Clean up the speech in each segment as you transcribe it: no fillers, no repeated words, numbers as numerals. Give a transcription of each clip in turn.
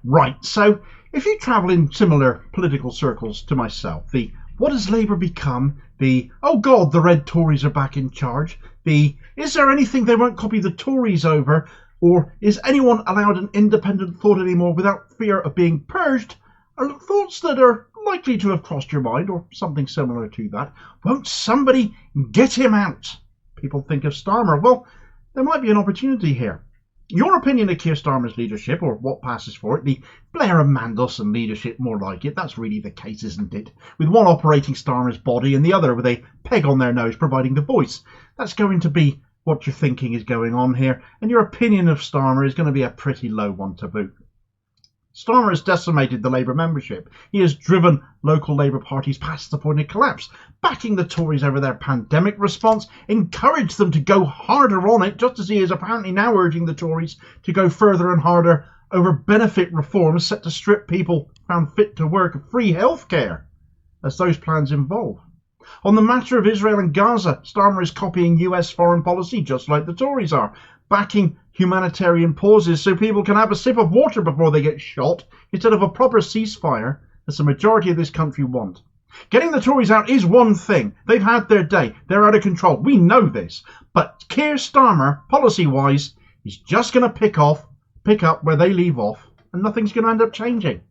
Right, so if you travel in similar political circles to myself, the what has Labour become, the oh god, the Red Tories are back in charge, the is there anything they won't copy the Tories over, or is anyone allowed an independent thought anymore without fear of being purged, are thoughts that are likely to have crossed your mind, or something similar to that. Won't somebody get him out? People think of Starmer. Well, there might be an opportunity here. Your opinion of Keir Starmer's leadership, or what passes for it, the Blair and Mandelson leadership more like it, that's really the case, isn't it? With one operating Starmer's body and the other with a peg on their nose providing the voice. That's going to be what you're thinking is going on here, and your opinion of Starmer is going to be a pretty low one to boot. Starmer has decimated the Labour membership. He has driven local Labour parties past the point of collapse, backing the Tories over their pandemic response, encouraged them to go harder on it, just as he is apparently now urging the Tories to go further and harder over benefit reforms set to strip people found fit to work of free healthcare, as those plans involve. On the matter of Israel and Gaza, Starmer is copying US foreign policy just like the Tories are, backing humanitarian pauses so people can have a sip of water before they get shot instead of a proper ceasefire, as the majority of this country want. Getting the Tories out is one thing. They've had their day. They're out of control. We know this. But Keir Starmer, policy-wise, is just going to pick up where they leave off, and nothing's going to end up changing.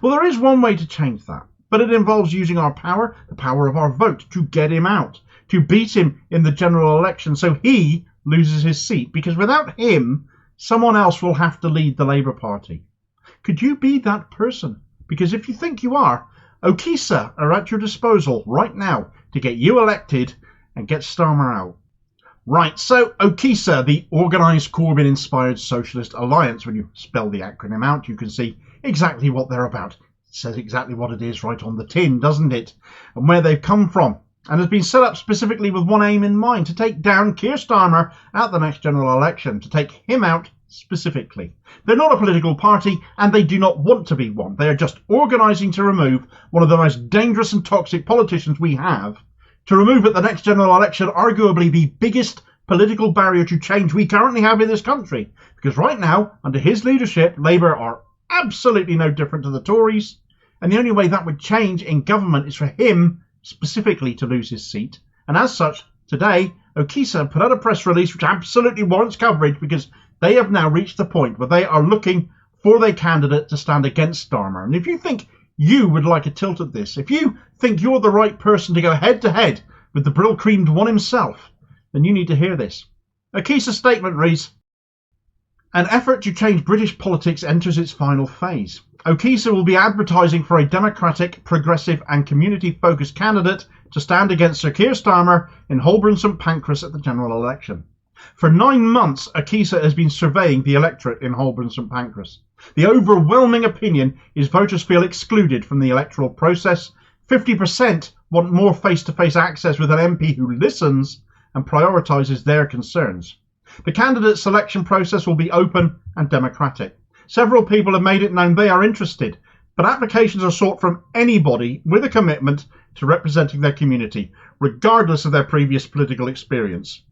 Well, there is one way to change that, but it involves using our power, the power of our vote, to get him out, to beat him in the general election so he loses his seat, because without him, someone else will have to lead the Labour Party. Could you be that person? Because if you think you are, OISA are at your disposal right now to get you elected and get Starmer out. Right, so OISA, the Organised Corbyn-Inspired Socialist Alliance, when you spell the acronym out, you can see exactly what they're about. It says exactly what it is right on the tin, doesn't it? And where they've come from. And has been set up specifically with one aim in mind, to take down Keir Starmer at the next general election, to take him out specifically. They're not a political party, and they do not want to be one. They are just organising to remove one of the most dangerous and toxic politicians we have, to remove at the next general election arguably the biggest political barrier to change we currently have in this country. Because right now, under his leadership, Labour are absolutely no different to the Tories, and the only way that would change in government is for him specifically to lose his seat. And as such, today, OISA put out a press release which absolutely warrants coverage, because they have now reached the point where they are looking for their candidate to stand against Starmer. And if you think you would like a tilt at this, if you think you're the right person to go head to head with the brill-creamed one himself, then you need to hear this. OISA's statement reads, "An effort to change British politics enters its final phase. OISA will be advertising for a democratic, progressive and community-focused candidate to stand against Sir Keir Starmer in Holborn St Pancras at the general election." For 9 months, OISA has been surveying the electorate in Holborn St Pancras. The overwhelming opinion is voters feel excluded from the electoral process. 50% want more face-to-face access with an MP who listens and prioritises their concerns. The candidate selection process will be open and democratic. Several people have made it known they are interested, but applications are sought from anybody with a commitment to representing their community, regardless of their previous political experience.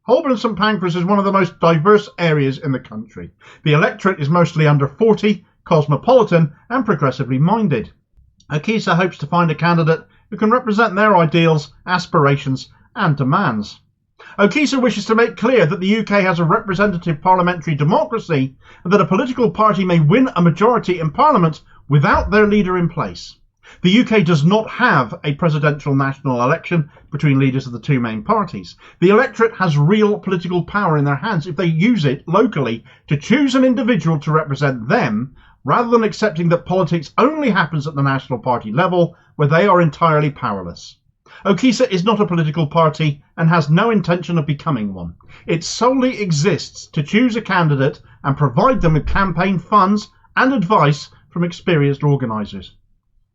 Holborn St Pancras is one of the most diverse areas in the country. The electorate is mostly under 40, cosmopolitan and progressively minded. OISA hopes to find a candidate who can represent their ideals, aspirations and demands. OISA wishes to make clear that the UK has a representative parliamentary democracy and that a political party may win a majority in Parliament without their leader in place. The UK does not have a presidential national election between leaders of the two main parties. The electorate has real political power in their hands if they use it locally to choose an individual to represent them, rather than accepting that politics only happens at the national party level, where they are entirely powerless. OISA is not a political party and has no intention of becoming one. It solely exists to choose a candidate and provide them with campaign funds and advice from experienced organisers.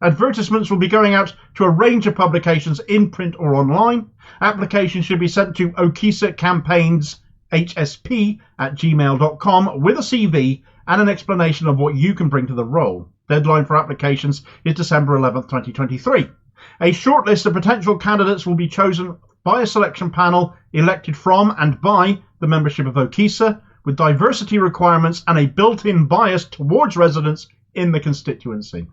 Advertisements will be going out to a range of publications in print or online. Applications should be sent to oisacampaignshsp@gmail.com with a CV and an explanation of what you can bring to the role. Deadline for applications is December 11th, 2023. A shortlist of potential candidates will be chosen by a selection panel elected from and by the membership of OISA, with diversity requirements and a built-in bias towards residents in the constituency.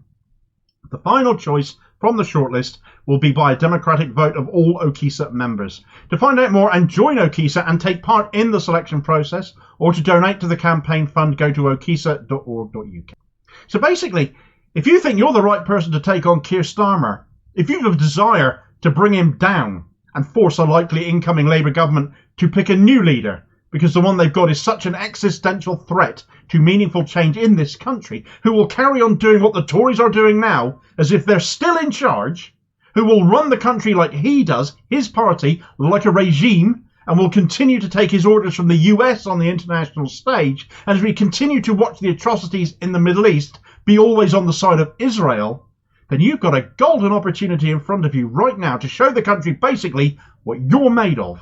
The final choice from the shortlist will be by a democratic vote of all OISA members. To find out more and join OISA and take part in the selection process, or to donate to the campaign fund, go to oisa.org.uk. So basically, if you think you're the right person to take on Keir Starmer, if you have a desire to bring him down and force a likely incoming Labour government to pick a new leader, because the one they've got is such an existential threat to meaningful change in this country, who will carry on doing what the Tories are doing now, as if they're still in charge, who will run the country like he does, his party, like a regime, and will continue to take his orders from the US on the international stage, and as we continue to watch the atrocities in the Middle East be always on the side of Israel, then you've got a golden opportunity in front of you right now to show the country basically what you're made of.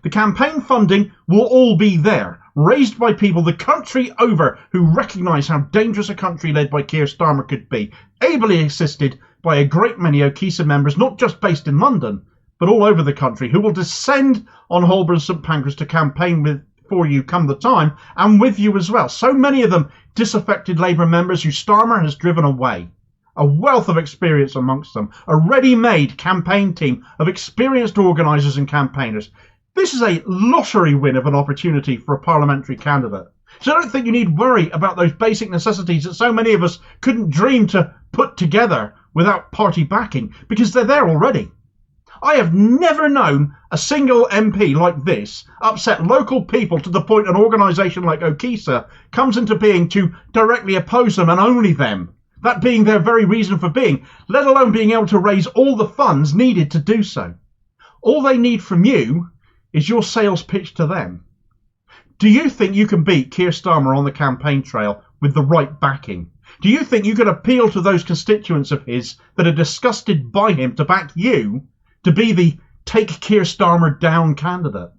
The campaign funding will all be there, raised by people the country over who recognise how dangerous a country led by Keir Starmer could be, ably assisted by a great many OISA members, not just based in London, but all over the country, who will descend on Holborn St Pancras to campaign for you come the time, and with you as well. So many of them disaffected Labour members who Starmer has driven away. A wealth of experience amongst them, a ready-made campaign team of experienced organisers and campaigners. This is a lottery win of an opportunity for a parliamentary candidate. So I don't think you need worry about those basic necessities that so many of us couldn't dream to put together without party backing, because they're there already. I have never known a single MP like this upset local people to the point an organisation like OISA comes into being to directly oppose them and only them. That being their very reason for being, let alone being able to raise all the funds needed to do so. All they need from you is your sales pitch to them. Do you think you can beat Keir Starmer on the campaign trail with the right backing? Do you think you can appeal to those constituents of his that are disgusted by him to back you to be the take Keir Starmer down candidate?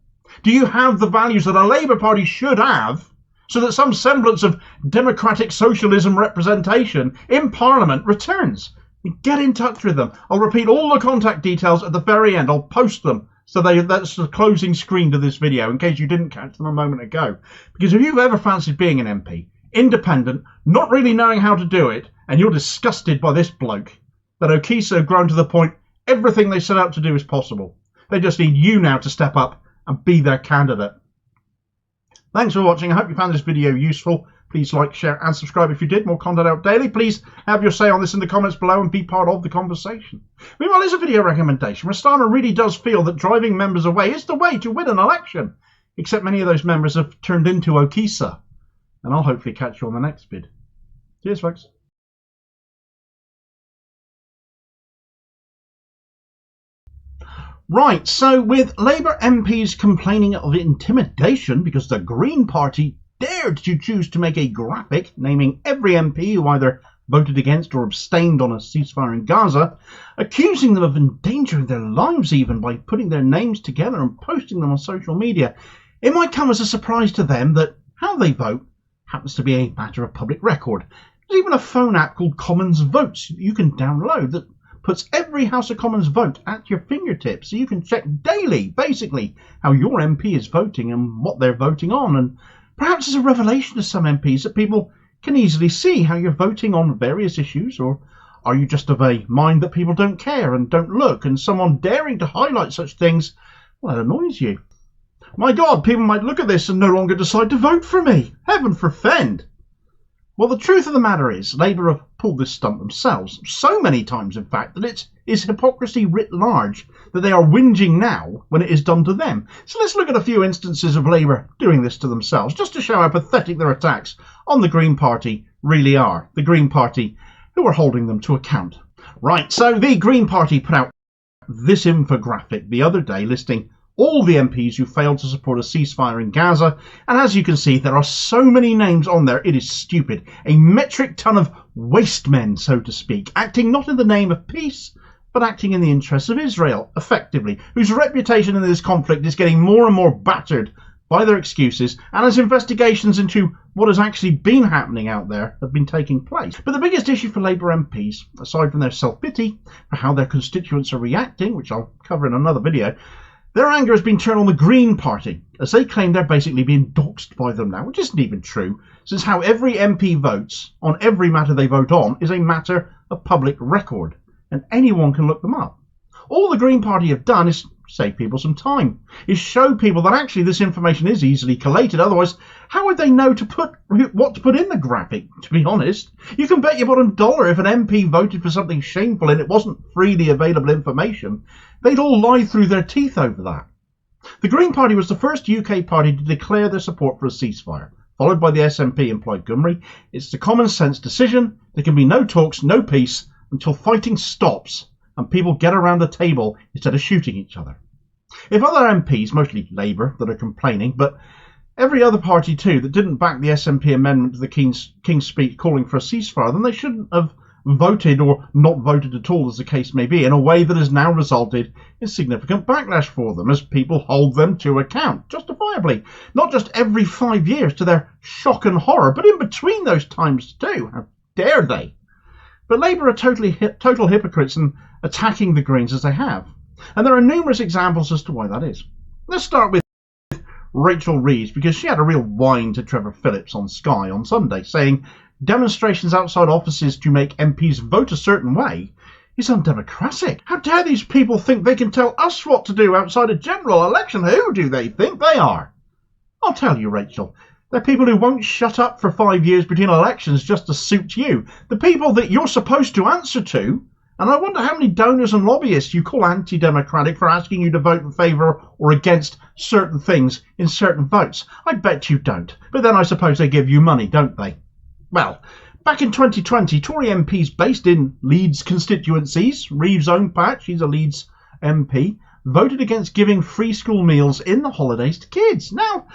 Do you have the values that a Labour Party should have, so that some semblance of democratic socialism representation in Parliament returns? Get in touch with them. I'll repeat all the contact details at the very end. I'll post them. So that's the closing screen to this video, in case you didn't catch them a moment ago. Because if you've ever fancied being an MP, independent, not really knowing how to do it, and you're disgusted by this bloke, that OISA have grown to the point everything they set out to do is possible. They just need you now to step up and be their candidate. Thanks for watching. I hope you found this video useful. Please like, share and subscribe if you did. More content out daily. Please have your say on this in the comments below and be part of the conversation. Meanwhile, here's a video recommendation where Starmer really does feel that driving members away is the way to win an election. Except many of those members have turned into OISA. And I'll hopefully catch you on the next vid. Cheers, folks. Right, so with Labour MPs complaining of intimidation because the Green Party dared to choose to make a graphic naming every MP who either voted against or abstained on a ceasefire in Gaza, accusing them of endangering their lives even by putting their names together and posting them on social media, it might come as a surprise to them that how they vote happens to be a matter of public record. There's even a phone app called Commons Votes that you can download that puts every House of Commons vote at your fingertips, so you can check daily, basically, how your MP is voting and what they're voting on. And perhaps it's a revelation to some MPs that people can easily see how you're voting on various issues, or are you just of a mind that people don't care and don't look, and someone daring to highlight such things, well, that annoys you. My God, people might look at this and no longer decide to vote for me. Heaven forfend. Well, the truth of the matter is, Labour have pulled this stunt themselves, so many times in fact, that it is hypocrisy writ large that they are whinging now when it is done to them. So let's look at a few instances of Labour doing this to themselves, just to show how pathetic their attacks on the Green Party really are. The Green Party who are holding them to account. Right, so the Green Party put out this infographic the other day listing all the MPs who failed to support a ceasefire in Gaza, and as you can see, there are so many names on there, it is stupid. A metric ton of waste men, so to speak, acting not in the name of peace, but acting in the interests of Israel, effectively, whose reputation in this conflict is getting more and more battered by their excuses, and as investigations into what has actually been happening out there have been taking place. But the biggest issue for Labour MPs, aside from their self-pity for how their constituents are reacting, which I'll cover in another video, their anger has been turned on the Green Party, as they claim they're basically being doxed by them now, which isn't even true, since how every MP votes on every matter they vote on is a matter of public record, and anyone can look them up. All the Green Party have done is save people some time, is show people that actually this information is easily collated. Otherwise, how would they know what to put in the graphic, to be honest? You can bet your bottom dollar if an MP voted for something shameful and it wasn't freely available information, they'd all lie through their teeth over that. The Green Party was the first UK party to declare their support for a ceasefire, followed by the SNP and Plaid Cymru. It's the common sense decision. There can be no talks, no peace, until fighting stops and people get around the table instead of shooting each other. If other MPs, mostly Labour, that are complaining, but every other party too that didn't back the SNP amendment to the King's speech calling for a ceasefire, then they shouldn't have voted or not voted at all, as the case may be, in a way that has now resulted in significant backlash for them as people hold them to account, justifiably, not just every 5 years to their shock and horror, but in between those times too. How dare they? But Labour are total hypocrites in attacking the Greens as they have, and there are numerous examples as to why that is. Let's start with Rachel Reeves, because she had a real whine to Trevor Phillips on Sky on Sunday, saying demonstrations outside offices to make MPs vote a certain way is undemocratic. How dare these people think they can tell us what to do outside a general election? Who do they think they are? I'll tell you, Rachel, they're people who won't shut up for 5 years between elections just to suit you. The people that you're supposed to answer to. And I wonder how many donors and lobbyists you call anti-democratic for asking you to vote in favour or against certain things in certain votes. I bet you don't. But then I suppose they give you money, don't they? Well, back in 2020, Tory MPs based in Leeds constituencies, Reeves' own patch, he's a Leeds MP, voted against giving free school meals in the holidays to kids. Now,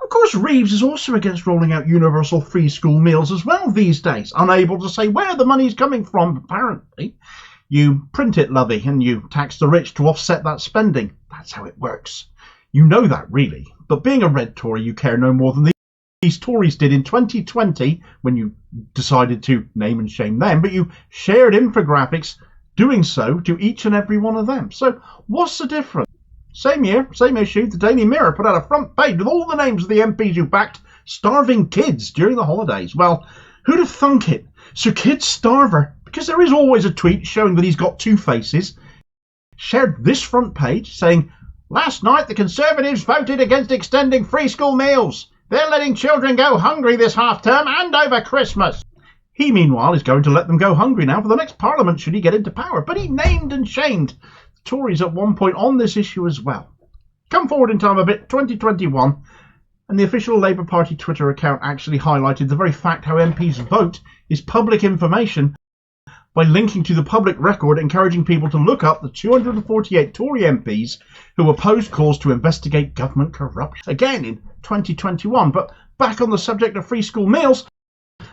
of course, Reeves is also against rolling out universal free school meals as well these days, unable to say where the money's coming from, apparently. You print it, lovey, and you tax the rich to offset that spending. That's how it works. You know that, really. But being a red Tory, you care no more than these Tories did in 2020, when you decided to name and shame them, but you shared infographics doing so to each and every one of them. So what's the difference? Same year, same issue, the Daily Mirror put out a front page with all the names of the MPs who backed starving kids during the holidays. Well, who'd have thunk it? Sir Kid Starver, because there is always a tweet showing that he's got two faces, shared this front page saying, "Last night the Conservatives voted against extending free school meals. They're letting children go hungry this half-term and over Christmas." He, meanwhile, is going to let them go hungry now for the next Parliament should he get into power. But he named and shamed the Tories at one point on this issue as well. Come forward in time a bit, 2021, and the official Labour Party Twitter account actually highlighted the very fact how MPs vote is public information by linking to the public record, encouraging people to look up the 248 Tory MPs who opposed calls to investigate government corruption. Again in 2021, but back on the subject of free school meals,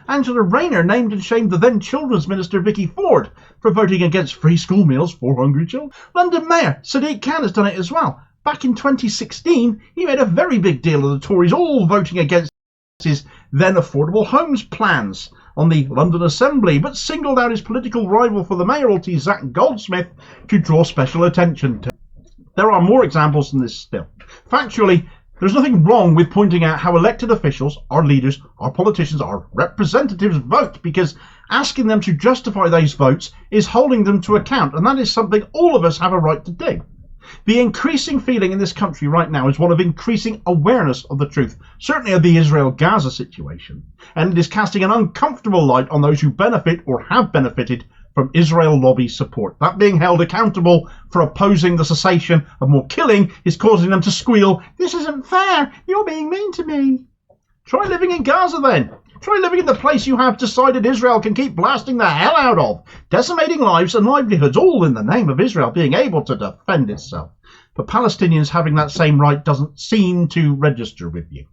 Angela Rayner named and shamed the then Children's Minister Vicky Ford for voting against free school meals for hungry children. London Mayor Sadiq Khan has done it as well. Back in 2016, he made a very big deal of the Tories all voting against his then affordable homes plans on the London Assembly, but singled out his political rival for the mayoralty, Zach Goldsmith, to draw special attention to. There are more examples than this still. Factually, there's nothing wrong with pointing out how elected officials, our leaders, our politicians, our representatives vote, because asking them to justify those votes is holding them to account, and that is something all of us have a right to do. The increasing feeling in this country right now is one of increasing awareness of the truth, certainly of the Israel-Gaza situation, and it is casting an uncomfortable light on those who benefit or have benefited from Israel lobby support. That being held accountable for opposing the cessation of more killing is causing them to squeal, "This isn't fair, you're being mean to me." Try living in Gaza then. Try living in the place you have decided Israel can keep blasting the hell out of, decimating lives and livelihoods, all in the name of Israel being able to defend itself. But Palestinians having that same right doesn't seem to register with you.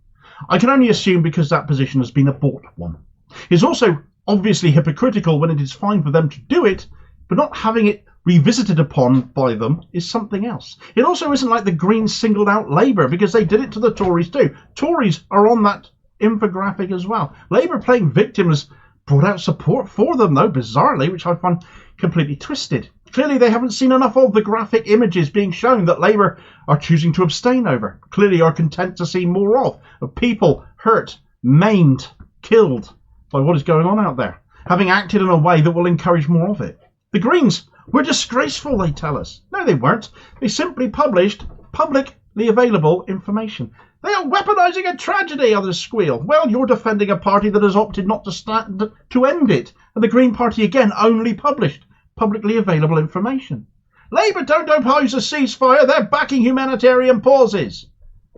I can only assume because that position has been a bought one. It's also obviously hypocritical when it is fine for them to do it, but not having it revisited upon by them is something else. It also isn't like the Greens singled out Labour, because they did it to the Tories too. Tories are on that infographic as well. Labour playing victim has brought out support for them, though, bizarrely, which I find completely twisted. Clearly they haven't seen enough of the graphic images being shown that Labour are choosing to abstain over. Clearly are content to see more of people hurt, maimed, killed by what is going on out there, having acted in a way that will encourage more of it. The Greens were disgraceful, they tell us. No, they weren't. They simply published publicly available information. They are weaponising a tragedy, others squeal. Well, you're defending a party that has opted not to end it. And the Green Party, again, only published publicly available information. Labour don't oppose a ceasefire. They're backing humanitarian pauses.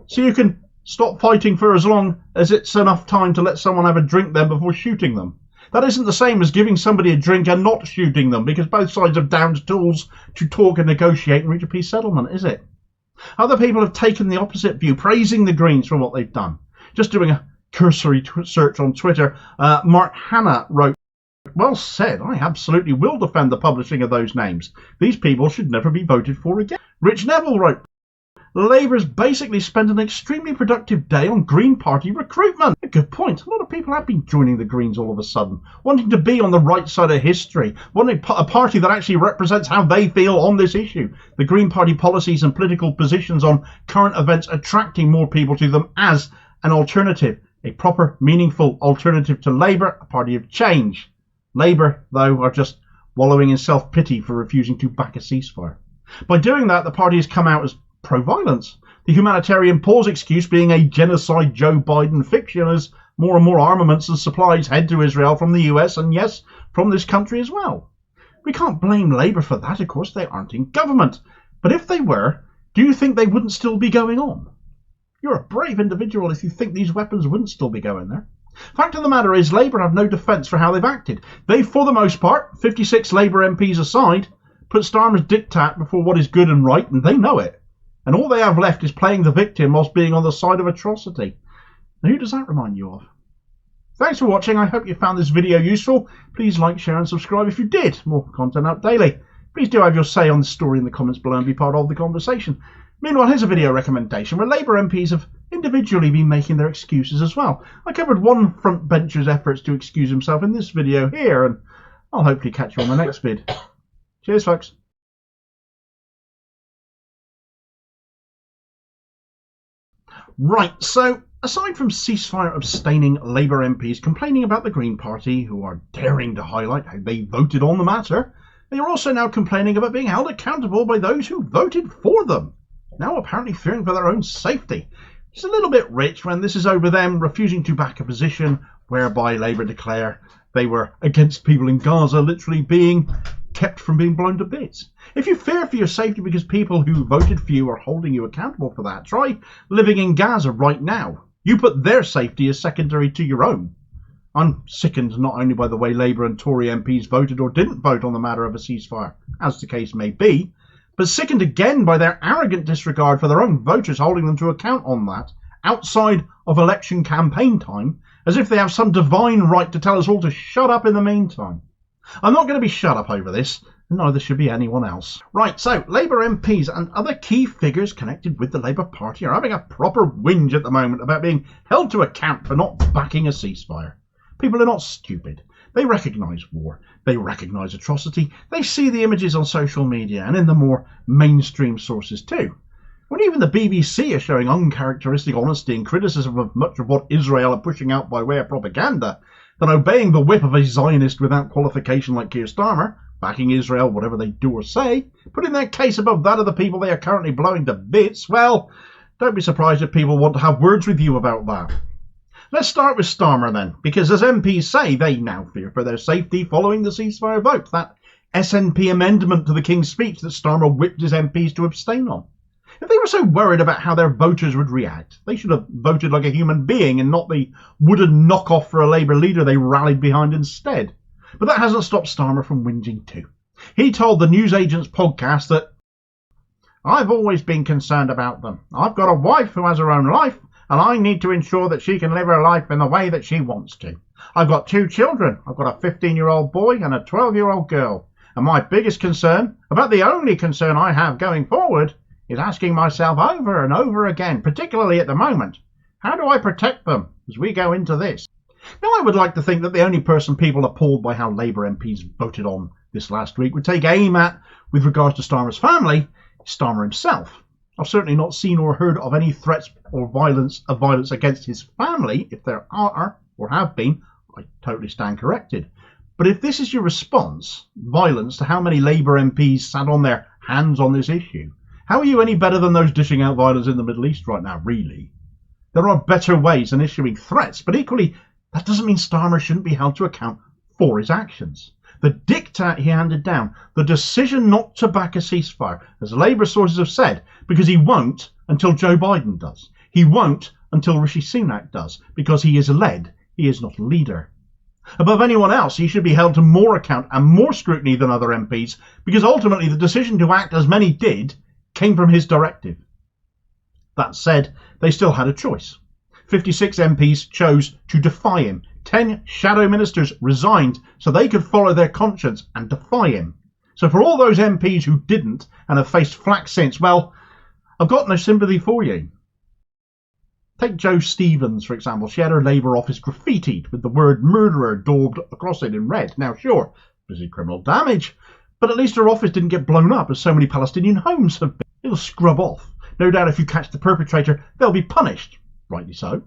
So you can stop fighting for as long as it's enough time to let someone have a drink then before shooting them. That isn't the same as giving somebody a drink and not shooting them, because both sides have downed tools to talk and negotiate and reach a peace settlement, is it? Other people have taken the opposite view, praising the Greens for what they've done. Just doing a cursory search on Twitter, Mark Hanna wrote, "Well said, I absolutely will defend the publishing of those names. These people should never be voted for again." Rich Neville wrote, "Labour's basically spent an extremely productive day on Green Party recruitment." A good point. A lot of people have been joining the Greens all of a sudden, wanting to be on the right side of history, wanting a party that actually represents how they feel on this issue. The Green Party policies and political positions on current events attracting more people to them as an alternative, a proper, meaningful alternative to Labour, a party of change. Labour, though, are just wallowing in self-pity for refusing to back a ceasefire. By doing that, the party has come out as pro-violence, the humanitarian pause excuse being a genocide Joe Biden fiction as more and more armaments and supplies head to Israel from the US and, yes, from this country as well. We can't blame Labour for that, of course, they aren't in government. But if they were, do you think they wouldn't still be going on? You're a brave individual if you think these weapons wouldn't still be going there. Fact of the matter is, Labour have no defence for how they've acted. They, for the most part, 56 Labour MPs aside, put Starmer's diktat before what is good and right, and they know it. And all they have left is playing the victim whilst being on the side of atrocity. Now, who does that remind you of? Thanks for watching. I hope you found this video useful. Please like, share and subscribe if you did. More content out daily. Please do have your say on the story in the comments below and be part of the conversation. Meanwhile, here's a video recommendation where Labour MPs have individually been making their excuses as well. I covered one frontbencher's efforts to excuse himself in this video here, and I'll hopefully catch you on the next vid. Cheers, folks. Right, so aside from ceasefire abstaining Labour MPs complaining about the Green Party, who are daring to highlight how they voted on the matter, they are also now complaining about being held accountable by those who voted for them, now apparently fearing for their own safety. It's a little bit rich when this is over them refusing to back a position whereby Labour declare they were against people in Gaza literally being kept from being blown to bits. If you fear for your safety because people who voted for you are holding you accountable for that, try living in Gaza right now. You put their safety as secondary to your own. I'm sickened not only by the way Labour and Tory MPs voted or didn't vote on the matter of a ceasefire, as the case may be, but sickened again by their arrogant disregard for their own voters holding them to account on that, outside of election campaign time, as if they have some divine right to tell us all to shut up in the meantime. I'm not going to be shut up over this, and neither should be anyone else. Right, so Labour MPs and other key figures connected with the Labour Party are having a proper whinge at the moment about being held to account for not backing a ceasefire. People are not stupid. They recognise war. They recognise atrocity. They see the images on social media and in the more mainstream sources too. When even the BBC are showing uncharacteristic honesty and criticism of much of what Israel are pushing out by way of propaganda, then obeying the whip of a Zionist without qualification like Keir Starmer, backing Israel whatever they do or say, putting their case above that of the people they are currently blowing to bits, well, don't be surprised if people want to have words with you about that. Let's start with Starmer then, because as MPs say, they now fear for their safety following the ceasefire vote, that SNP amendment to the King's speech that Starmer whipped his MPs to abstain on. If they were so worried about how their voters would react, they should have voted like a human being and not the wooden knockoff for a Labour leader they rallied behind instead. But that hasn't stopped Starmer from whinging too. He told the Newsagents podcast that, "I've always been concerned about them. I've got a wife who has her own life, and I need to ensure that she can live her life in the way that she wants to. I've got 2 children. I've got a 15-year-old boy and a 12-year-old girl. And my biggest concern, about the only concern I have going forward, is asking myself over and over again, particularly at the moment, how do I protect them as we go into this?" Now, I would like to think that the only person people appalled by how Labour MPs voted on this last week would take aim at, with regards to Starmer's family, Starmer himself. I've certainly not seen or heard of any threats or violence against his family. If there are or have been, I totally stand corrected. But if this is your response, violence, to how many Labour MPs sat on their hands on this issue, how are you any better than those dishing out violence in the Middle East right now, really? There are better ways than issuing threats, but equally, that doesn't mean Starmer shouldn't be held to account for his actions. The diktat he handed down, the decision not to back a ceasefire, as Labour sources have said, because he won't until Joe Biden does. He won't until Rishi Sunak does, because he is led, he is not a leader. Above anyone else, he should be held to more account and more scrutiny than other MPs, because ultimately the decision to act as many did came from his directive. That said, they still had a choice. 56 MPs chose to defy him. 10 shadow ministers resigned so they could follow their conscience and defy him. So for all those MPs who didn't and have faced flack since, well, I've got no sympathy for you. Take Jo Stevens, for example. She had her Labour office graffitied with the word murderer daubed across it in red. Now, sure, this is criminal damage, but at least her office didn't get blown up as so many Palestinian homes have been. It'll scrub off. No doubt if you catch the perpetrator, they'll be punished. Rightly so.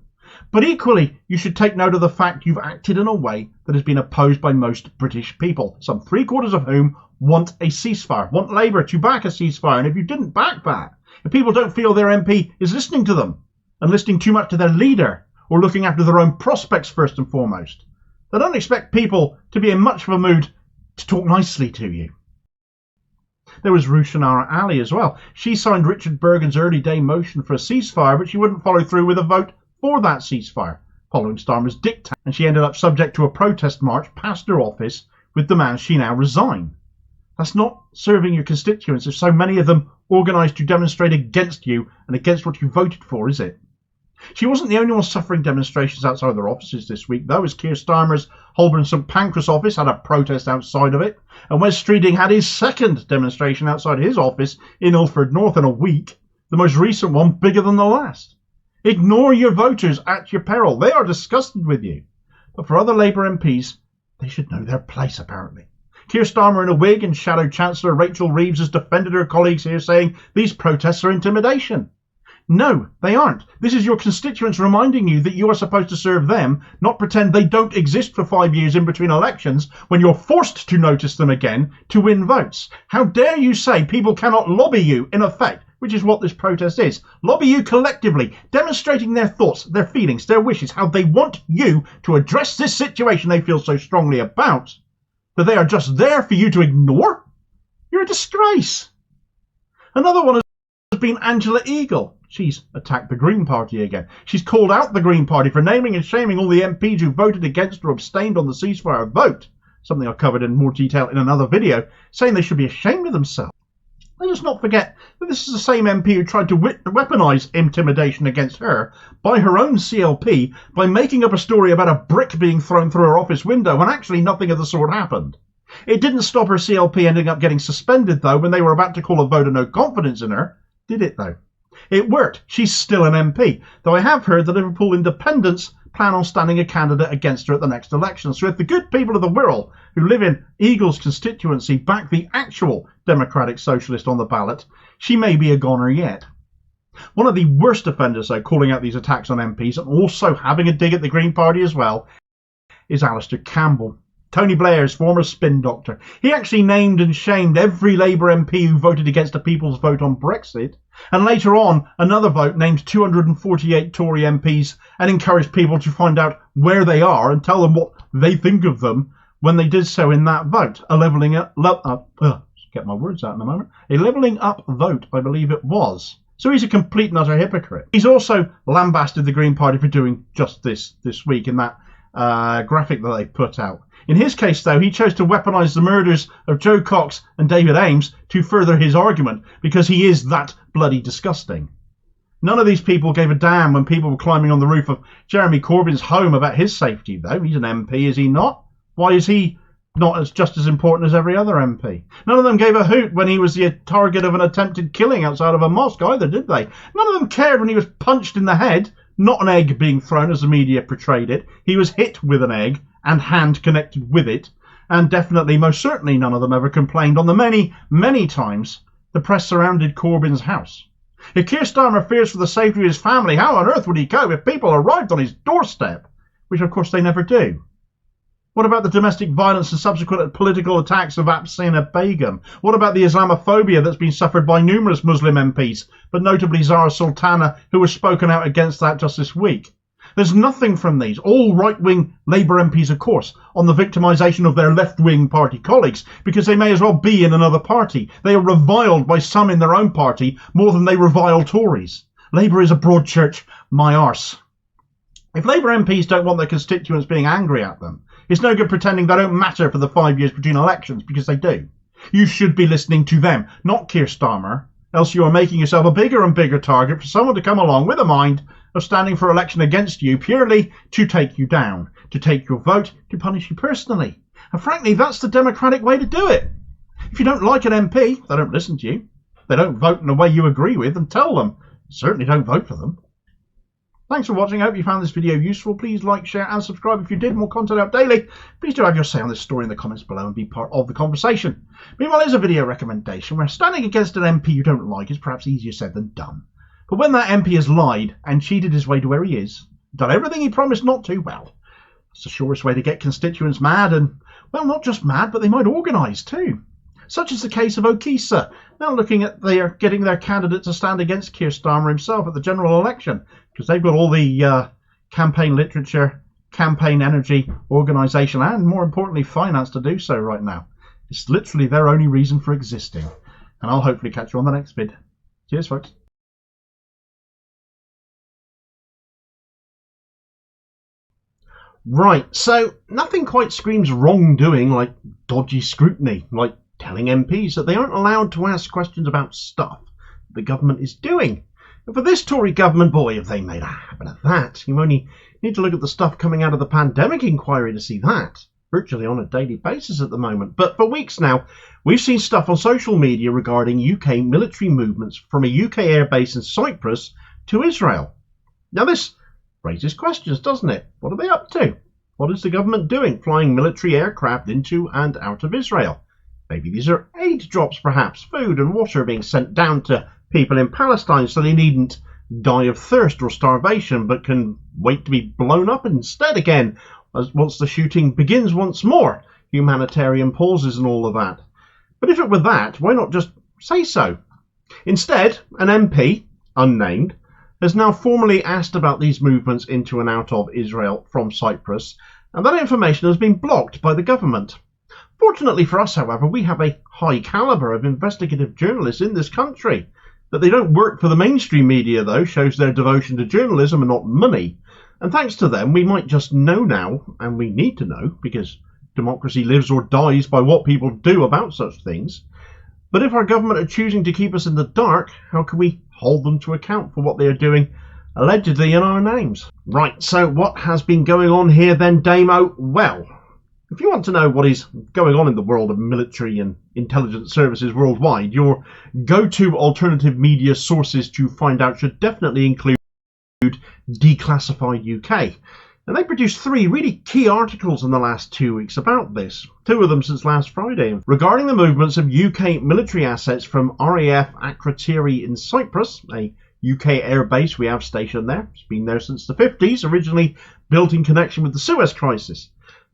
But equally, you should take note of the fact you've acted in a way that has been opposed by most British people, some 3/4 of whom want a ceasefire, want Labour to back a ceasefire. And if you didn't back that, if people don't feel their MP is listening to them and listening too much to their leader or looking after their own prospects first and foremost, they don't expect people to be in much of a mood to talk nicely to you. There was Rushanara Ali as well. She signed Richard Bergen's early day motion for a ceasefire, but she wouldn't follow through with a vote for that ceasefire, following Starmer's diktat, and she ended up subject to a protest march past her office with demands she now resign. That's not serving your constituents if so many of them organised to demonstrate against you and against what you voted for, is it? She wasn't the only one suffering demonstrations outside their offices this week, though, as Keir Starmer's Holborn St Pancras office had a protest outside of it, and Wes Streeting had his second demonstration outside his office in Ilford North in a week, the most recent one bigger than the last. Ignore your voters at your peril. They are disgusted with you. But for other Labour MPs, they should know their place, apparently. Keir Starmer in a wig and Shadow Chancellor Rachel Reeves has defended her colleagues here, saying these protests are intimidation. No, they aren't. This is your constituents reminding you that you are supposed to serve them, not pretend they don't exist for 5 years in between elections when you're forced to notice them again to win votes. How dare you say people cannot lobby you, in effect, which is what this protest is. Lobby you collectively, demonstrating their thoughts, their feelings, their wishes, how they want you to address this situation they feel so strongly about, that they are just there for you to ignore? You're a disgrace. Another one has been Angela Eagle. She's attacked the Green Party again. She's called out the Green Party for naming and shaming all the MPs who voted against or abstained on the ceasefire vote, something I covered in more detail in another video, saying they should be ashamed of themselves. Let us not forget that this is the same MP who tried to weaponise intimidation against her by her own CLP by making up a story about a brick being thrown through her office window when actually nothing of the sort happened. It didn't stop her CLP ending up getting suspended, though, when they were about to call a vote of no confidence in her. Did it, though? It worked. She's still an MP, though I have heard the Liverpool Independents plan on standing a candidate against her at the next election. So if the good people of the Wirral who live in Eagle's constituency back the actual Democratic Socialist on the ballot, she may be a goner yet. One of the worst offenders, though, calling out these attacks on MPs and also having a dig at the Green Party as well, is Alistair Campbell, Tony Blair's former spin doctor. He actually named and shamed every Labour MP who voted against a people's vote on Brexit, and later on another vote named 248 Tory MPs and encouraged people to find out where they are and tell them what they think of them when they did so in that vote. A levelling up get my words out in a moment. A levelling up vote, I believe it was. So he's a complete and utter hypocrite. He's also lambasted the Green Party for doing just this week in that graphic that they put out. In his case, though, he chose to weaponise the murders of Joe Cox and David Ames to further his argument, because he is that bloody disgusting. None of these people gave a damn when people were climbing on the roof of Jeremy Corbyn's home about his safety, though. He's an MP, is he not? Why is he not just as important as every other MP? None of them gave a hoot when he was the target of an attempted killing outside of a mosque either, did they? None of them cared when he was punched in the head, not an egg being thrown as the media portrayed it. He was hit with an egg and hand connected with it. And definitely, most certainly, none of them ever complained on the many, many times the press surrounded Corbyn's house. If Keir Starmer fears for the safety of his family, how on earth would he cope if people arrived on his doorstep? Which, of course, they never do. What about the domestic violence and subsequent political attacks of Abstained Begum? What about the Islamophobia that's been suffered by numerous Muslim MPs, but notably Zara Sultana, who has spoken out against that just this week? There's nothing from these, all right-wing Labour MPs, of course, on the victimisation of their left-wing party colleagues, because they may as well be in another party. They are reviled by some in their own party more than they revile Tories. Labour is a broad church, my arse. If Labour MPs don't want their constituents being angry at them, it's no good pretending they don't matter for the 5 years between elections, because they do. You should be listening to them, not Keir Starmer, else you are making yourself a bigger and bigger target for someone to come along with a mind of standing for election against you purely to take you down, to take your vote, to punish you personally. And frankly, that's the democratic way to do it. If you don't like an MP, they don't listen to you. They don't vote in a way you agree with, and tell them. Certainly don't vote for them. Thanks for watching. I hope you found this video useful. Please like, share and subscribe if you did. More content out daily. Please do have your say on this story in the comments below and be part of the conversation. Meanwhile, here's a video recommendation where standing against an MP you don't like is perhaps easier said than done. But when that MP has lied and cheated his way to where he is, done everything he promised not to, well, that's the surest way to get constituents mad and, well, not just mad, but they might organise too. Such is the case of OISA, now looking at getting their candidate to stand against Keir Starmer himself at the general election, because they've got all the campaign literature, campaign energy, organisation, and more importantly, finance to do so right now. It's literally their only reason for existing. And I'll hopefully catch you on the next vid. Cheers, folks. Right, so nothing quite screams wrongdoing like dodgy scrutiny, like telling MPs that they aren't allowed to ask questions about stuff the government is doing. And for this Tory government, boy, have they made a habit of that. You only need to look at the stuff coming out of the pandemic inquiry to see that, virtually on a daily basis at the moment. But for weeks now, we've seen stuff on social media regarding UK military movements from a UK airbase in Cyprus to Israel. Now this raises questions, doesn't it? What are they up to? What is the government doing, flying military aircraft into and out of Israel? Maybe these are aid drops, perhaps. Food and water being sent down to people in Palestine so they needn't die of thirst or starvation, but can wait to be blown up instead again once the shooting begins once more. Humanitarian pauses and all of that. But if it were that, why not just say so? Instead, an MP, unnamed, has now formally asked about these movements into and out of Israel from Cyprus, and that information has been blocked by the government. Fortunately for us, however, we have a high calibre of investigative journalists in this country. That they don't work for the mainstream media, though, shows their devotion to journalism and not money. And thanks to them, we might just know now, and we need to know, because democracy lives or dies by what people do about such things. But if our government are choosing to keep us in the dark, how can we hold them to account for what they are doing, allegedly in our names? Right, so what has been going on here then, Damo? Well, if you want to know what is going on in the world of military and intelligence services worldwide, your go-to alternative media sources to find out should definitely include Declassified UK. And they produced 3 really key articles in the last 2 weeks about this, 2 of them since last Friday, regarding the movements of UK military assets from RAF Akrotiri in Cyprus, a UK airbase we have stationed there. It's been there since the 50s, originally built in connection with the Suez crisis.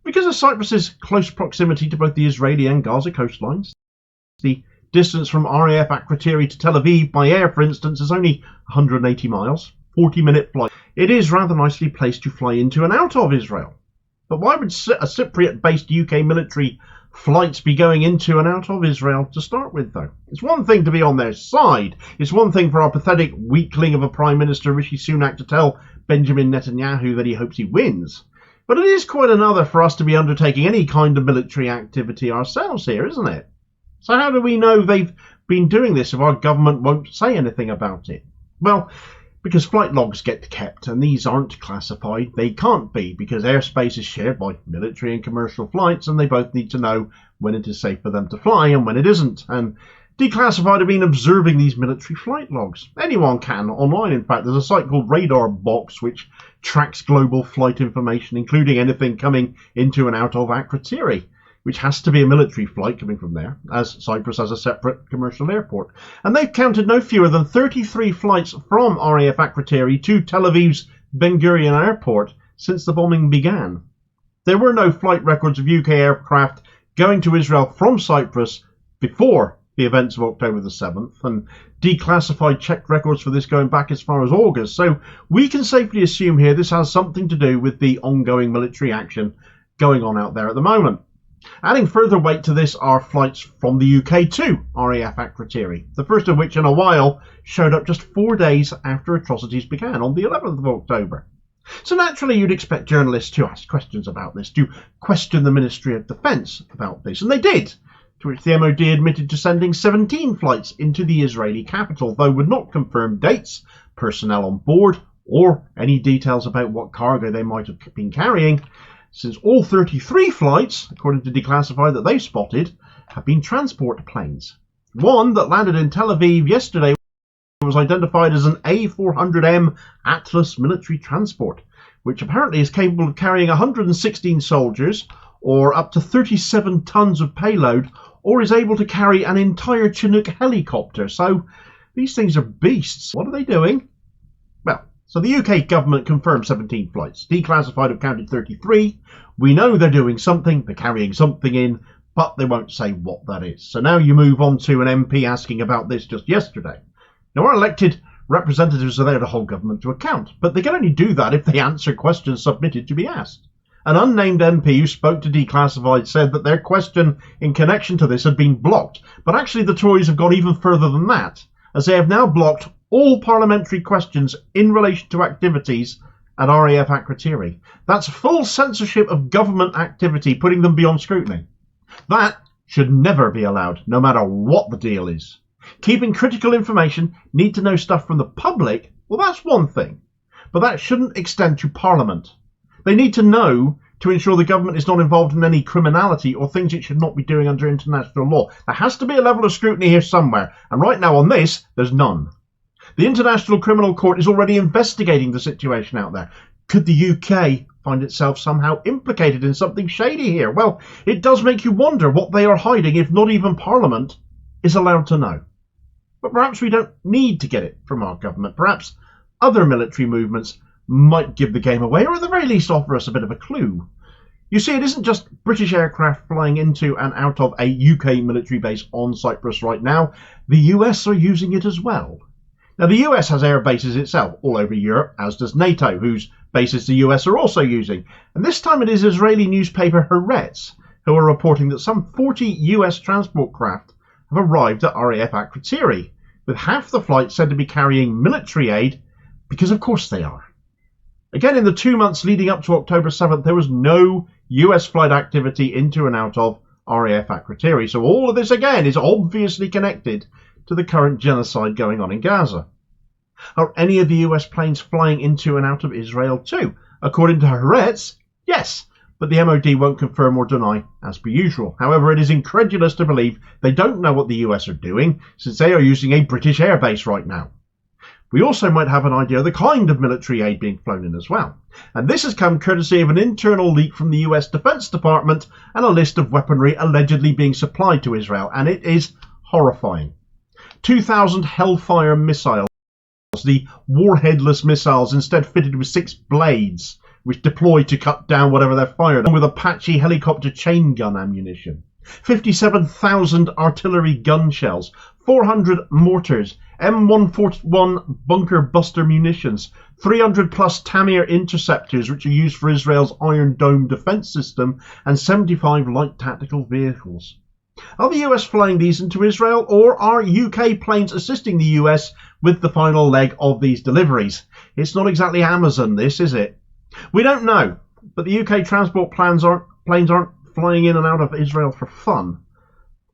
Because of Cyprus's close proximity to both the Israeli and Gaza coastlines, the distance from RAF Akrotiri to Tel Aviv by air, for instance, is only 180 miles, 40-minute flight. It is rather nicely placed to fly into and out of Israel. But why would a Cypriot-based UK military flights be going into and out of Israel to start with, though? It's one thing to be on their side. It's one thing for our pathetic weakling of a Prime Minister, Rishi Sunak, to tell Benjamin Netanyahu that he hopes he wins. But it is quite another for us to be undertaking any kind of military activity ourselves here, isn't it? So how do we know they've been doing this if our government won't say anything about it? Well, because flight logs get kept, and these aren't classified. They can't be, because airspace is shared by military and commercial flights, and they both need to know when it is safe for them to fly and when it isn't. And Declassified have been observing these military flight logs. Anyone can, online in fact. There's a site called Radar Box which tracks global flight information, including anything coming into and out of Akrotiri. which has to be a military flight coming from there, as Cyprus has a separate commercial airport. And they've counted no fewer than 33 flights from RAF Akrotiri to Tel Aviv's Ben Gurion airport since the bombing began. There were no flight records of UK aircraft going to Israel from Cyprus before the events of October the 7th, and declassified checked records for this going back as far as August. So we can safely assume here this has something to do with the ongoing military action going on out there at the moment. Adding further weight to this are flights from the UK to RAF Akrotiri, the first of which in a while showed up just 4 days after atrocities began on the 11th of October. So naturally you'd expect journalists to ask questions about this, to question the Ministry of Defence about this, and they did, to which the MOD admitted to sending 17 flights into the Israeli capital, though would not confirm dates, personnel on board, or any details about what cargo they might have been carrying, since all 33 flights, according to declassified that they spotted, have been transport planes. One that landed in Tel Aviv yesterday was identified as an A400M Atlas military transport, which apparently is capable of carrying 116 soldiers, or up to 37 tons of payload, or is able to carry an entire Chinook helicopter. So these things are beasts. What are they doing? Well, so the UK government confirmed 17 flights. Declassified have counted 33. We know they're doing something, they're carrying something in, but they won't say what that is. So now you move on to an MP asking about this just yesterday. Now, our elected representatives are there to hold government to account, but they can only do that if they answer questions submitted to be asked. An unnamed MP who spoke to Declassified said that their question in connection to this had been blocked, but actually the Tories have gone even further than that, as they have now blocked all parliamentary questions in relation to activities at RAF Akrotiri. That's full censorship of government activity, putting them beyond scrutiny. That should never be allowed, no matter what the deal is. Keeping critical information, need to know stuff from the public, well, that's one thing, but that shouldn't extend to Parliament. They need to know to ensure the government is not involved in any criminality or things it should not be doing under international law. There has to be a level of scrutiny here somewhere, and right now on this, there's none. The International Criminal Court is already investigating the situation out there. Could the UK find itself somehow implicated in something shady here? Well, it does make you wonder what they are hiding if not even Parliament is allowed to know. But perhaps we don't need to get it from our government. Perhaps other military movements might give the game away, or at the very least offer us a bit of a clue. You see, it isn't just British aircraft flying into and out of a UK military base on Cyprus right now. The US are using it as well. Now, the US has air bases itself all over Europe, as does NATO, whose bases the US are also using. And this time it is Israeli newspaper Haaretz who are reporting that some 40 US transport craft have arrived at RAF Akrotiri, with half the flight said to be carrying military aid, because of course they are. Again, in the 2 months leading up to October 7th, there was no US flight activity into and out of RAF Akrotiri, so all of this again is obviously connected to the current genocide going on in Gaza. Are any of the US planes flying into and out of Israel too? According to Haaretz, yes, but the MOD won't confirm or deny as per usual. However, it is incredulous to believe they don't know what the US are doing, since they are using a British airbase right now. We also might have an idea of the kind of military aid being flown in as well. And this has come courtesy of an internal leak from the US Defense Department and a list of weaponry allegedly being supplied to Israel, and it is horrifying. 2,000 Hellfire missiles, the warheadless missiles instead fitted with 6 blades, which deploy to cut down whatever they're fired, with Apache helicopter chain gun ammunition. 57,000 artillery gun shells, 400 mortars, M141 bunker buster munitions, 300 plus Tamir interceptors, which are used for Israel's Iron Dome defense system, and 75 light tactical vehicles. Are the US flying these into Israel, or are UK planes assisting the US with the final leg of these deliveries? It's not exactly Amazon, this, is it? We don't know, but the UK transport planes aren't flying in and out of Israel for fun.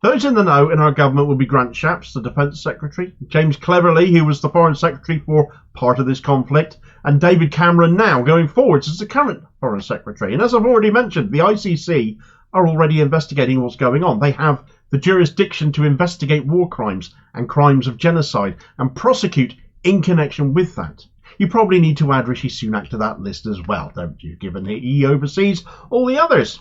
Those in the know in our government will be Grant Shapps, the Defence Secretary, James Cleverly, who was the Foreign Secretary for part of this conflict, and David Cameron now going forwards as the current Foreign Secretary. And as I've already mentioned, the ICC are already investigating what's going on. They have the jurisdiction to investigate war crimes and crimes of genocide and prosecute in connection with that. You probably need to add Rishi Sunak to that list as well, don't you, given that he oversees all the others.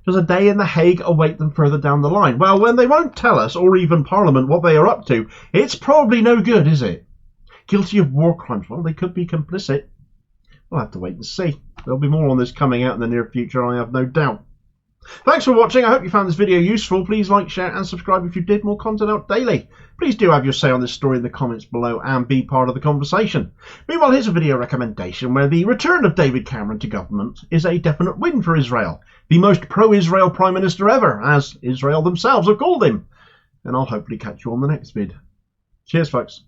Does a day in The Hague await them further down the line? Well, when they won't tell us, or even Parliament, what they are up to, it's probably no good, is it? Guilty of war crimes. Well, they could be complicit. We'll have to wait and see. There'll be more on this coming out in the near future, I have no doubt. Thanks for watching. I hope you found this video useful. Please like, share and subscribe if you did. More content out daily. Please do have your say on this story in the comments below and be part of the conversation. Meanwhile, here's a video recommendation where the return of David Cameron to government is a definite win for Israel. The most pro-Israel Prime Minister ever, as Israel themselves have called him. And I'll hopefully catch you on the next vid. Cheers, folks.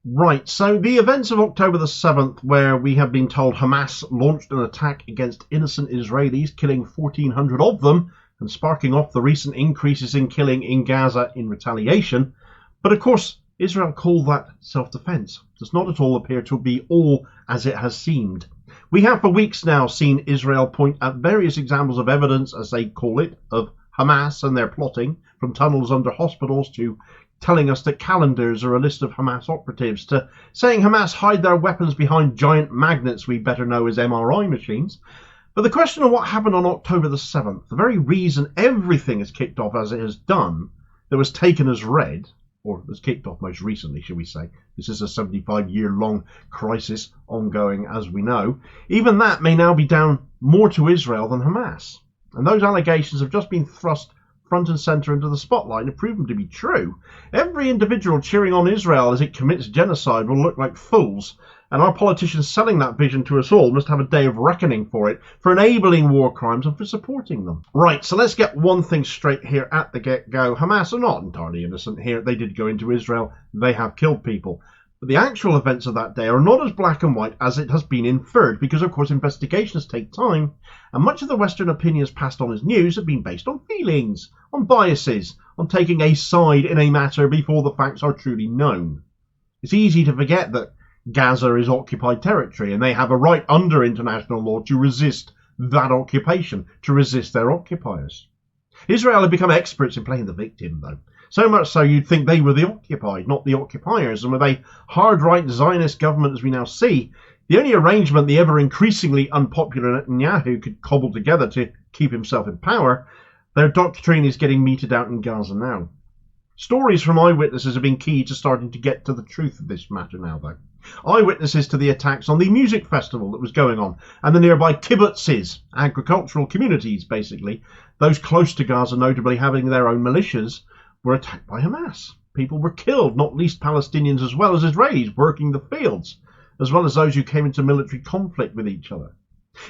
Right, so the events of October the 7th, where we have been told Hamas launched an attack against innocent Israelis, killing 1,400 of them, and sparking off the recent increases in killing in Gaza in retaliation. But of course, Israel called that self-defense. Does not at all appear to be all as it has seemed. We have for weeks now seen Israel point at various examples of evidence, as they call it, of Hamas and their plotting, from tunnels under hospitals to telling us that calendars are a list of Hamas operatives, to saying Hamas hide their weapons behind giant magnets we better know as MRI machines. But the question of what happened on October the 7th, the very reason everything has kicked off as it has done, that was taken as read, or was kicked off most recently, shall we say. This is a 75-year-long crisis ongoing, as we know. Even that may now be down more to Israel than Hamas. And those allegations have just been thrust front and centre into the spotlight and have proven to be true. Every individual cheering on Israel as it commits genocide will look like fools, and our politicians selling that vision to us all must have a day of reckoning for it, for enabling war crimes and for supporting them. Right, so let's get one thing straight here at the get-go. Hamas are not entirely innocent here. They did go into Israel. They have killed people. But the actual events of that day are not as black and white as it has been inferred, because of course investigations take time, and much of the Western opinions passed on as news have been based on feelings, on biases, on taking a side in a matter before the facts are truly known. It's easy to forget that Gaza is occupied territory, and they have a right under international law to resist that occupation, to resist their occupiers. Israel have become experts in playing the victim, though. So much so you'd think they were the occupied, not the occupiers, and with a hard-right Zionist government as we now see, the only arrangement the ever-increasingly unpopular Netanyahu could cobble together to keep himself in power, their doctrine is getting meted out in Gaza now. Stories from eyewitnesses have been key to starting to get to the truth of this matter now, though. Eyewitnesses to the attacks on the music festival that was going on, and the nearby kibbutzes, agricultural communities basically, those close to Gaza notably having their own militias, were attacked by Hamas. People were killed, not least Palestinians as well as Israelis working the fields, as well as those who came into military conflict with each other.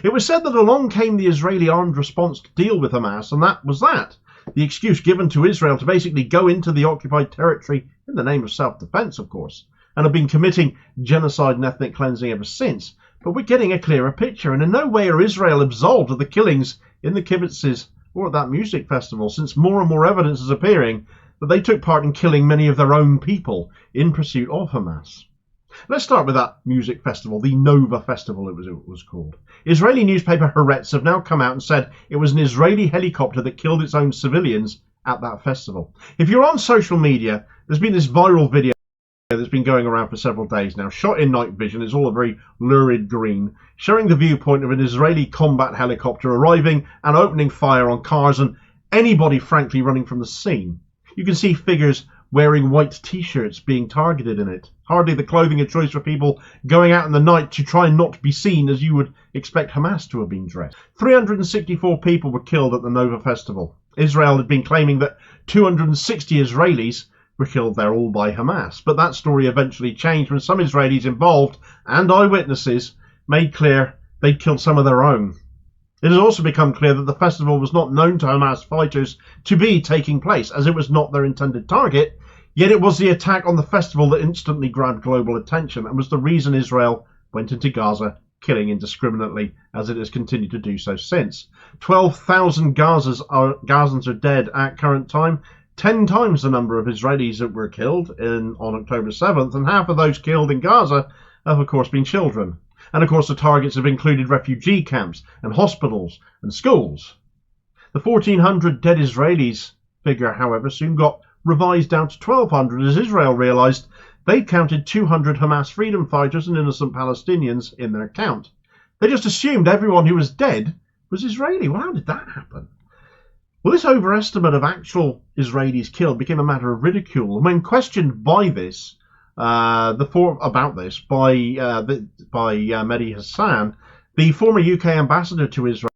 It was said that along came the Israeli armed response to deal with Hamas, and that was that. The excuse given to Israel to basically go into the occupied territory in the name of self-defense, of course, and have been committing genocide and ethnic cleansing ever since. But we're getting a clearer picture, and in no way are Israel absolved of the killings in the kibbutzes or at that music festival, since more and more evidence is appearing that they took part in killing many of their own people in pursuit of Hamas. Let's start with that music festival, the Nova Festival it was called. Israeli newspaper Haaretz have now come out and said it was an Israeli helicopter that killed its own civilians at that festival. If you're on social media, there's been this viral video that's been going around for several days now, shot in night vision. It's all a very lurid green, showing the viewpoint of an Israeli combat helicopter arriving and opening fire on cars and anybody frankly running from the scene. You can see figures wearing white t-shirts being targeted in it. Hardly the clothing of choice for people going out in the night to try and not be seen as you would expect Hamas to have been dressed. 364 people were killed at the Nova Festival. Israel had been claiming that 260 Israelis were killed there all by Hamas, but that story eventually changed when some Israelis involved and eyewitnesses made clear they'd killed some of their own. It has also become clear that the festival was not known to Hamas fighters to be taking place, as it was not their intended target, yet it was the attack on the festival that instantly grabbed global attention and was the reason Israel went into Gaza, killing indiscriminately, as it has continued to do so since. 12,000 Gazans are dead at current time, 10 times the number of Israelis that were killed on October 7th, and half of those killed in Gaza have of course been children. And of course the targets have included refugee camps and hospitals and schools. The 1,400 dead Israelis figure, however, soon got revised down to 1,200 as Israel realised they'd counted 200 Hamas freedom fighters and innocent Palestinians in their count. They just assumed everyone who was dead was Israeli. Well, how did that happen? Well, this overestimate of actual Israelis killed became a matter of ridicule, and when questioned by this, by Mehdi Hassan, the former UK ambassador to Israel,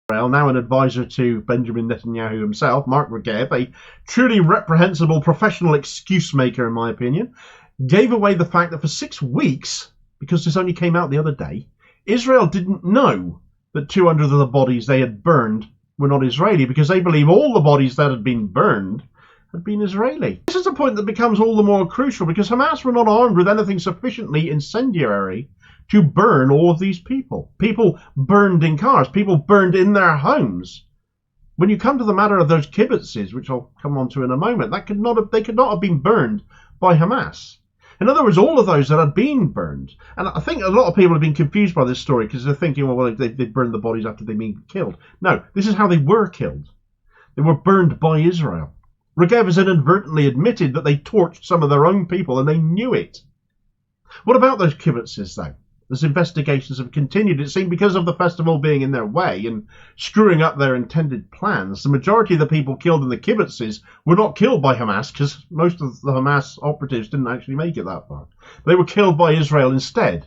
now an advisor to Benjamin Netanyahu himself, Mark Regev, a truly reprehensible professional excuse maker, in my opinion, gave away the fact that for 6 weeks, because this only came out the other day, Israel didn't know that 200 of the bodies they had burned were not Israeli, because they believe all the bodies that had been burned had been Israeli. This is a point that becomes all the more crucial because Hamas were not armed with anything sufficiently incendiary to burn all of these people. People burned in cars, people burned in their homes. When you come to the matter of those kibbutzes, which I'll come on to in a moment, they could not have been burned by Hamas. In other words, all of those that had been burned. And I think a lot of people have been confused by this story because they're thinking, well, they burned the bodies after they'd been killed. No, this is how they were killed. They were burned by Israel. Regev has inadvertently admitted that they torched some of their own people and they knew it. What about those kibbutzes, though? As investigations have continued, it seemed because of the festival being in their way and screwing up their intended plans, the majority of the people killed in the kibbutzes were not killed by Hamas because most of the Hamas operatives didn't actually make it that far. They were killed by Israel instead.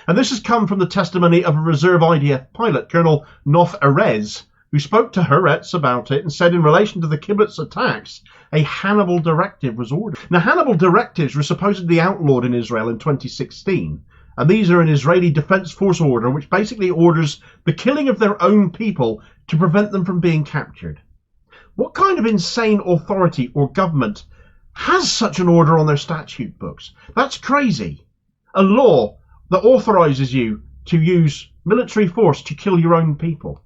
And this has come from the testimony of a reserve IDF pilot, Colonel Nof Erez, who spoke to Haaretz about it and said in relation to the kibbutz attacks, a Hannibal directive was ordered. Now, Hannibal directives were supposedly outlawed in Israel in 2016. And these are an Israeli Defense Force order which basically orders the killing of their own people to prevent them from being captured. What kind of insane authority or government has such an order on their statute books? That's crazy. A law that authorises you to use military force to kill your own people.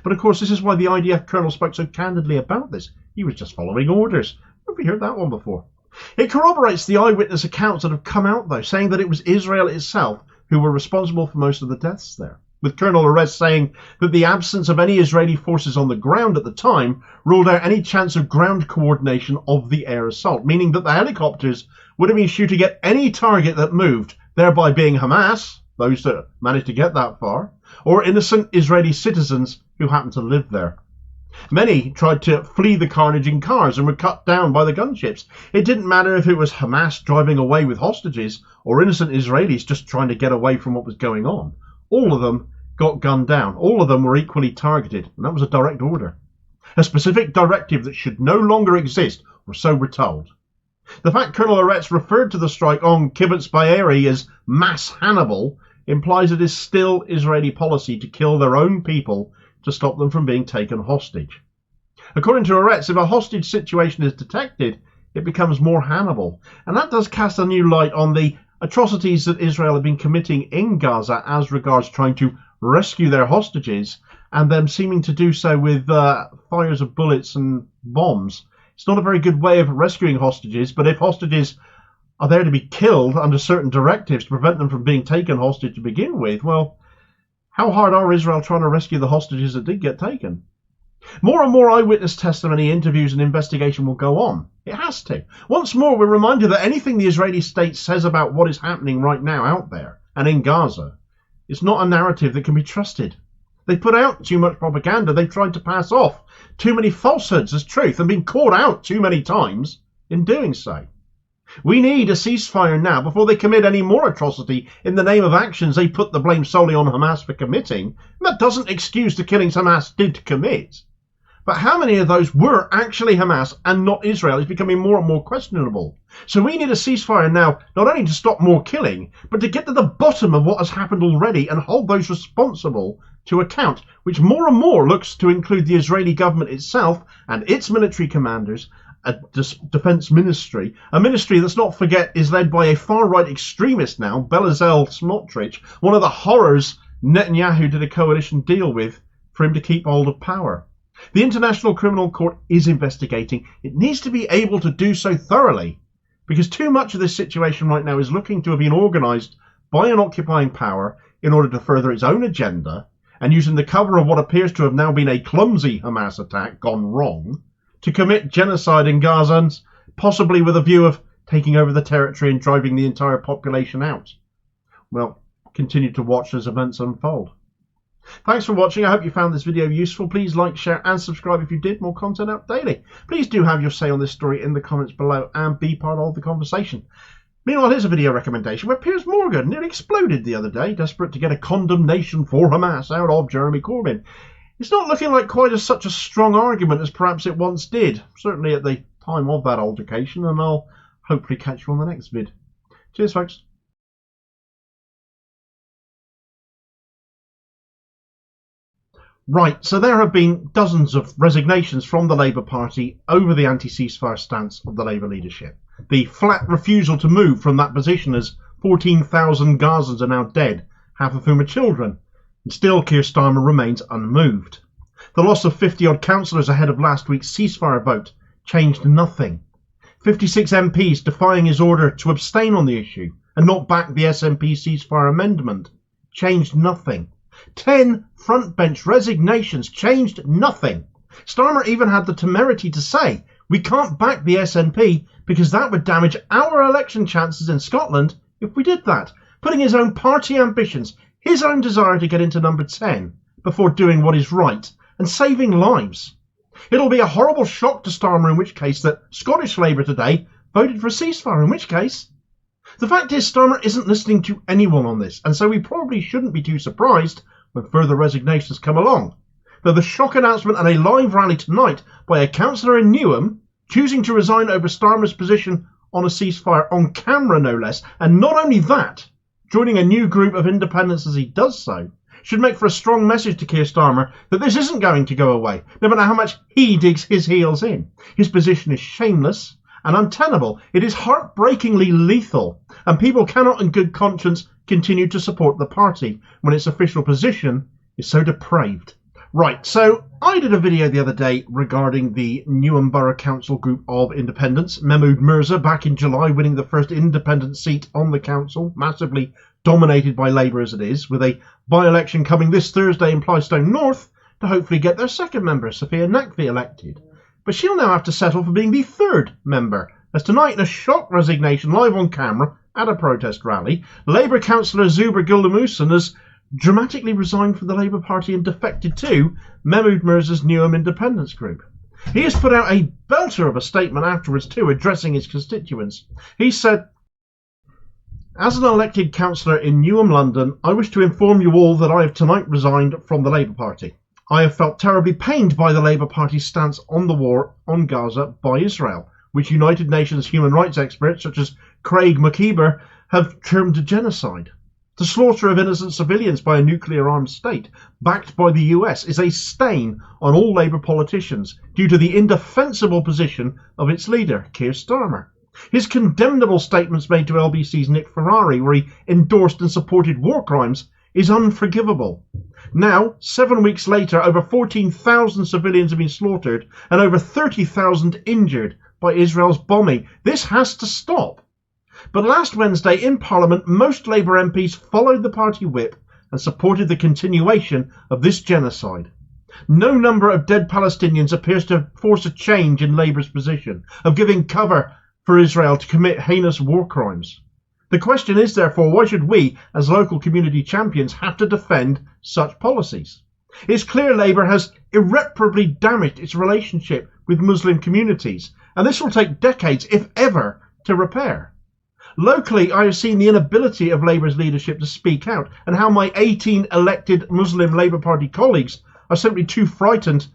But of course, this is why the IDF colonel spoke so candidly about this. He was just following orders. Have you heard that one before? It corroborates the eyewitness accounts that have come out, though, saying that it was Israel itself who were responsible for most of the deaths there, with Colonel Erez saying that the absence of any Israeli forces on the ground at the time ruled out any chance of ground coordination of the air assault, meaning that the helicopters would have been shooting at any target that moved, thereby being Hamas, those that managed to get that far, or innocent Israeli citizens who happened to live there. Many tried to flee the carnage in cars and were cut down by the gunships. It didn't matter if it was Hamas driving away with hostages or innocent Israelis just trying to get away from what was going on. All of them got gunned down. All of them were equally targeted, and that was a direct order. A specific directive that should no longer exist, or so we're told. The fact Colonel Haaretz referred to the strike on Kibbutz Be'eri as mass Hannibal implies it is still Israeli policy to kill their own people to stop them from being taken hostage. According to Haaretz, if a hostage situation is detected, it becomes more Hannibal. And that does cast a new light on the atrocities that Israel have been committing in Gaza as regards trying to rescue their hostages, and them seeming to do so with fires of bullets and bombs. It's not a very good way of rescuing hostages, but if hostages are there to be killed under certain directives to prevent them from being taken hostage to begin with, well, how hard are Israel trying to rescue the hostages that did get taken? More and more eyewitness testimony, interviews and investigation will go on. It has to. Once more, we're reminded that anything the Israeli state says about what is happening right now out there and in Gaza is not a narrative that can be trusted. They put out too much propaganda. They've tried to pass off too many falsehoods as truth and been caught out too many times in doing so. We need a ceasefire now before they commit any more atrocity in the name of actions they put the blame solely on Hamas for committing. That doesn't excuse the killings Hamas did commit. But how many of those were actually Hamas and not Israel is becoming more and more questionable. So we need a ceasefire now, not only to stop more killing, but to get to the bottom of what has happened already and hold those responsible to account, which more and more looks to include the Israeli government itself and its military commanders, a defense ministry, a ministry, let's not forget, is led by a far-right extremist now, Bezalel Smotrich, one of the horrors Netanyahu did a coalition deal with for him to keep hold of power. The International Criminal Court is investigating. It needs to be able to do so thoroughly, because too much of this situation right now is looking to have been organised by an occupying power in order to further its own agenda, and using the cover of what appears to have now been a clumsy Hamas attack gone wrong, to commit genocide in Gaza, possibly with a view of taking over the territory and driving the entire population out. Well, continue to watch as events unfold. Thanks for watching. I hope you found this video useful. Please like, share and subscribe if you did. More content out daily. Please do have your say on this story in the comments below and be part of the conversation. Meanwhile, here's a video recommendation where Piers Morgan nearly exploded the other day, desperate to get a condemnation for Hamas out of Jeremy Corbyn. It's not looking like quite such a strong argument as perhaps it once did, certainly at the time of that altercation, and I'll hopefully catch you on the next vid. Cheers, folks. Right, so there have been dozens of resignations from the Labour Party over the anti-ceasefire stance of the Labour leadership. The flat refusal to move from that position as 14,000 Gazans are now dead, half of whom are children. And still Keir Starmer remains unmoved. The loss of 50-odd councillors ahead of last week's ceasefire vote changed nothing. 56 MPs defying his order to abstain on the issue and not back the SNP ceasefire amendment changed nothing. 10 frontbench resignations changed nothing. Starmer even had the temerity to say, "We can't back the SNP because that would damage our election chances in Scotland if we did that," putting his own party ambitions, his own desire to get into number 10 before doing what is right and saving lives. It'll be a horrible shock to Starmer in which case that Scottish Labour today voted for a ceasefire, in which case. The fact is Starmer isn't listening to anyone on this, and so we probably shouldn't be too surprised when further resignations come along. Though the shock announcement and a live rally tonight by a councillor in Newham choosing to resign over Starmer's position on a ceasefire on camera no less, and not only that, joining a new group of independents as he does so, should make for a strong message to Keir Starmer that this isn't going to go away, no matter how much he digs his heels in. His position is shameless and untenable. It is heartbreakingly lethal, and people cannot in good conscience continue to support the party when its official position is so depraved. Right, so I did a video the other day regarding the Newham Borough Council group of independents, Mahmood Mirza back in July winning the first independent seat on the council, massively dominated by Labour as it is, with a by-election coming this Thursday in Plystone North to hopefully get their second member, Sophia Nakvi, elected. But she'll now have to settle for being the third member, as tonight in a shock resignation live on camera at a protest rally, Labour councillor Zubair Guldamusan has dramatically resigned from the Labour Party and defected to Mahmood Mirza's Newham Independence Group. He has put out a belter of a statement afterwards too, addressing his constituents. He said, "As an elected councillor in Newham, London, I wish to inform you all that I have tonight resigned from the Labour Party. I have felt terribly pained by the Labour Party's stance on the war on Gaza by Israel, which United Nations human rights experts such as Craig McKeever have termed a genocide. The slaughter of innocent civilians by a nuclear-armed state, backed by the US, is a stain on all Labour politicians due to the indefensible position of its leader, Keir Starmer. His condemnable statements made to LBC's Nick Ferrari, where he endorsed and supported war crimes, is unforgivable. Now, 7 weeks later, over 14,000 civilians have been slaughtered and over 30,000 injured by Israel's bombing. This has to stop." But last Wednesday in Parliament, most Labour MPs followed the party whip and supported the continuation of this genocide. No number of dead Palestinians appears to force a change in Labour's position of giving cover for Israel to commit heinous war crimes. The question is, therefore, why should we, as local community champions, have to defend such policies? It's clear Labour has irreparably damaged its relationship with Muslim communities, and this will take decades, if ever, to repair. Locally, I have seen the inability of Labour's leadership to speak out, and how my 18 elected Muslim Labour Party colleagues are simply too frightened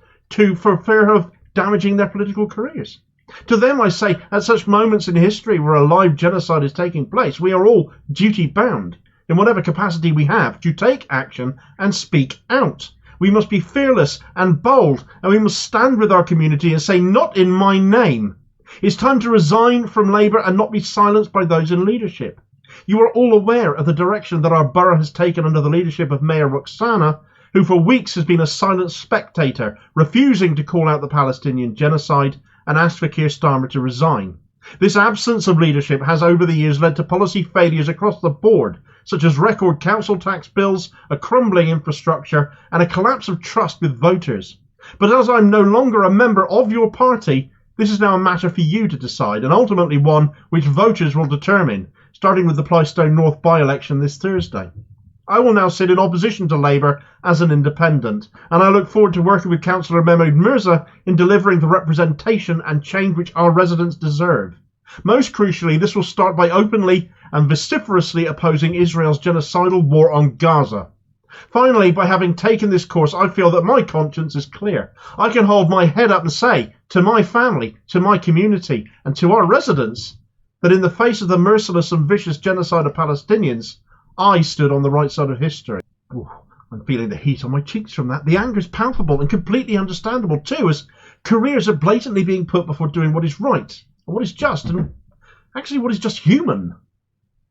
for fear of damaging their political careers. To them I say, at such moments in history where a live genocide is taking place, we are all duty-bound, in whatever capacity we have, to take action and speak out. We must be fearless and bold, and we must stand with our community and say, "Not in my name." It's time to resign from Labour and not be silenced by those in leadership. You are all aware of the direction that our borough has taken under the leadership of Mayor Roxana, who for weeks has been a silent spectator, refusing to call out the Palestinian genocide and asked for Keir Starmer to resign. This absence of leadership has over the years led to policy failures across the board, such as record council tax bills, a crumbling infrastructure and a collapse of trust with voters. But as I'm no longer a member of your party, this is now a matter for you to decide, and ultimately one which voters will determine, starting with the Plystone North by-election this Thursday. I will now sit in opposition to Labour as an independent, and I look forward to working with Councillor Mehmood Mirza in delivering the representation and change which our residents deserve. Most crucially, this will start by openly and vociferously opposing Israel's genocidal war on Gaza. Finally, by having taken this course, I feel that my conscience is clear. I can hold my head up and say to my family, to my community, and to our residents that in the face of the merciless and vicious genocide of Palestinians, I stood on the right side of history. Ooh, I'm feeling the heat on my cheeks from that. The anger is palpable and completely understandable too, as careers are blatantly being put before doing what is right, and what is just, and actually what is just human.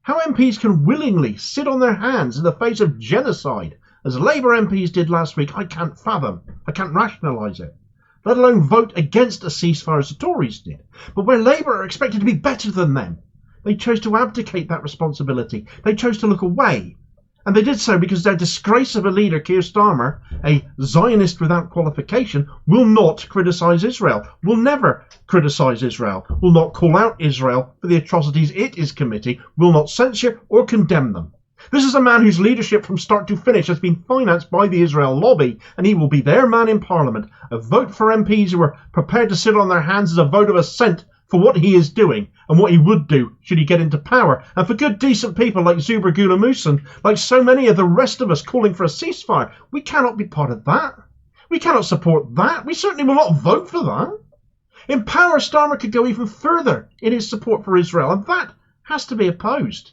How MPs can willingly sit on their hands in the face of genocide, as Labour MPs did last week, I can't fathom. I can't rationalise it. Let alone vote against a ceasefire as the Tories did. But where Labour are expected to be better than them, they chose to abdicate that responsibility. They chose to look away. And they did so because their disgrace of a leader, Keir Starmer, a Zionist without qualification, will not criticise Israel, will never criticise Israel, will not call out Israel for the atrocities it is committing, will not censure or condemn them. This is a man whose leadership from start to finish has been financed by the Israel lobby, and he will be their man in Parliament. A vote for MPs who are prepared to sit on their hands is a vote of assent for what he is doing and what he would do should he get into power. And for good decent people like Zuber Gulamusan, like so many of the rest of us calling for a ceasefire, we cannot be part of that. We cannot support that. We certainly will not vote for that. In power, Starmer could go even further in his support for Israel, and that has to be opposed.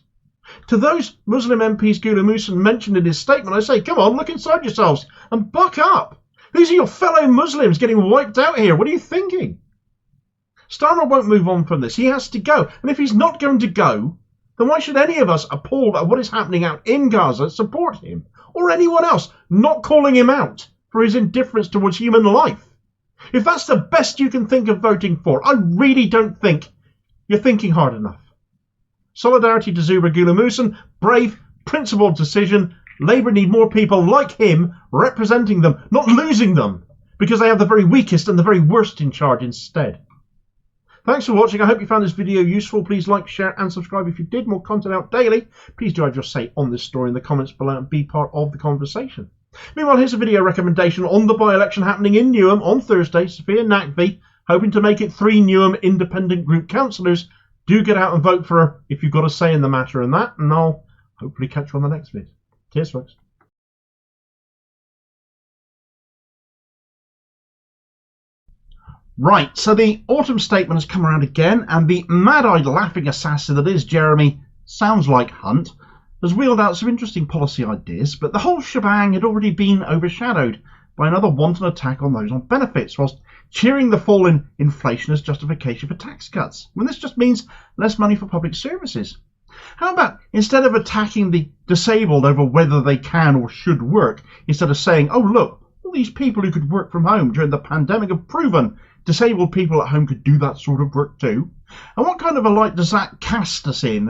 To those Muslim MPs Gulamusan mentioned in his statement, I say, come on, look inside yourselves and buck up. These are your fellow Muslims getting wiped out here. What are you thinking? Starmer won't move on from this. He has to go. And if he's not going to go, then why should any of us appalled at what is happening out in Gaza support him? Or anyone else not calling him out for his indifference towards human life? If that's the best you can think of voting for, I really don't think you're thinking hard enough. Solidarity to Zuber Gulamusan. Brave, principled decision. Labour need more people like him representing them, not losing them, because they have the very weakest and the very worst in charge instead. Thanks for watching. I hope you found this video useful. Please like, share and subscribe if you did. More content out daily. Please do have your say on this story in the comments below and be part of the conversation. Meanwhile, here's a video recommendation on the by-election happening in Newham on Thursday. Sophia Nakvi, hoping to make it 3 Newham independent group councillors. Do get out and vote for her if you've got a say in the matter and that. And I'll hopefully catch you on the next vid. Cheers, folks. Right, so the autumn statement has come around again, and the mad-eyed laughing assassin that is Jeremy, sounds like Hunt, has wheeled out some interesting policy ideas, but the whole shebang had already been overshadowed by another wanton attack on those on benefits, whilst cheering the fall in inflation as justification for tax cuts, when this just means less money for public services. How about, instead of attacking the disabled over whether they can or should work, instead of saying, oh look, all these people who could work from home during the pandemic have proven disabled people at home could do that sort of work too? And what kind of a light does that cast us in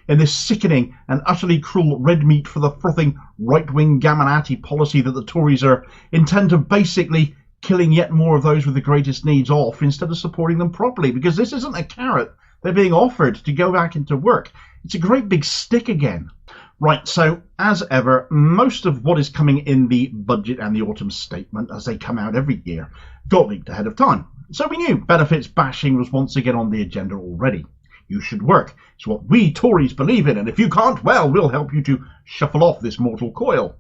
this sickening and utterly cruel red meat for the frothing right-wing Gamanati policy that the Tories are intent of basically killing yet more of those with the greatest needs off instead of supporting them properly? Because this isn't a carrot they're being offered to go back into work. It's a great big stick again. Right, so as ever, most of what is coming in the budget and the autumn statement, as they come out every year, got leaked ahead of time. So we knew benefits bashing was once again on the agenda already. You should work. It's what we Tories believe in, and if you can't, well, we'll help you to shuffle off this mortal coil.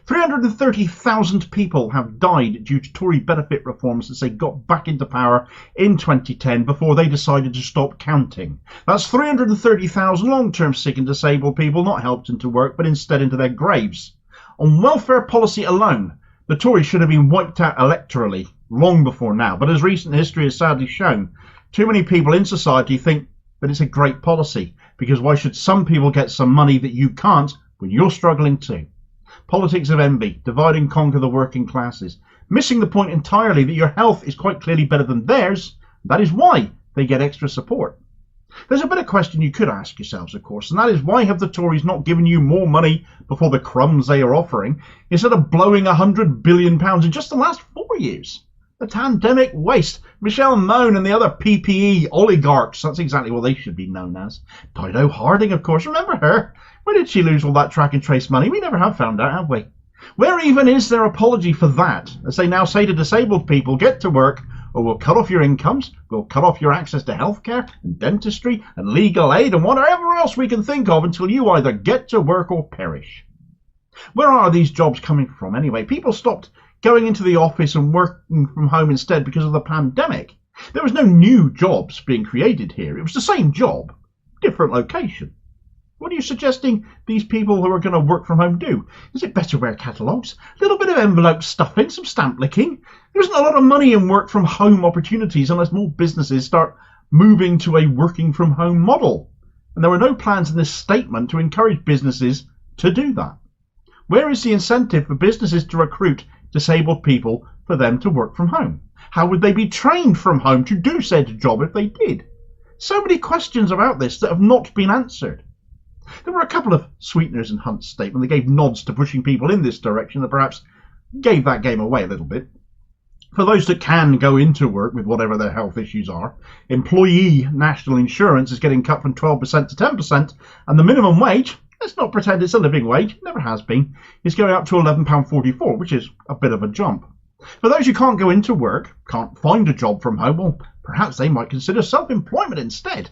330,000 people have died due to Tory benefit reforms since they got back into power in 2010 before they decided to stop counting. That's 330,000 long-term sick and disabled people not helped into work but instead into their graves. On welfare policy alone, the Tories should have been wiped out electorally long before now, but as recent history has sadly shown, too many people in society think that it's a great policy, because why should some people get some money that you can't when you're struggling too? Politics of envy, divide and conquer the working classes, missing the point entirely that your health is quite clearly better than theirs. That is why they get extra support. There's a better question you could ask yourselves, of course, and that is, why have the Tories not given you more money before the crumbs they are offering, instead of blowing £100 billion in just the last 4 years? The pandemic waste. Michelle Mone and the other PPE oligarchs, that's exactly what they should be known as. Dido Harding, of course, remember her? Where did she lose all that track and trace money? We never have found out, have we? Where even is their apology for that, as they now say to disabled people, get to work, or we'll cut off your incomes, we'll cut off your access to healthcare and dentistry and legal aid and whatever else we can think of until you either get to work or perish. Where are these jobs coming from anyway? People stopped going into the office and working from home instead because of the pandemic. There was no new jobs being created here. It was the same job, different location. What are you suggesting these people who are going to work from home do? Is it better wear catalogues? A little bit of envelope stuffing, some stamp licking? There isn't a lot of money in work from home opportunities unless more businesses start moving to a working from home model. And there were no plans in this statement to encourage businesses to do that. Where is the incentive for businesses to recruit disabled people for them to work from home? How would they be trained from home to do said job if they did? So many questions about this that have not been answered. There were a couple of sweeteners in Hunt's statement that gave nods to pushing people in this direction that perhaps gave that game away a little bit. For those that can go into work with whatever their health issues are, employee national insurance is getting cut from 12% to 10%, and the minimum wage, let's not pretend it's a living wage, never has been, is going up to £11.44, which is a bit of a jump. For those who can't go into work, can't find a job from home, well, perhaps they might consider self-employment instead.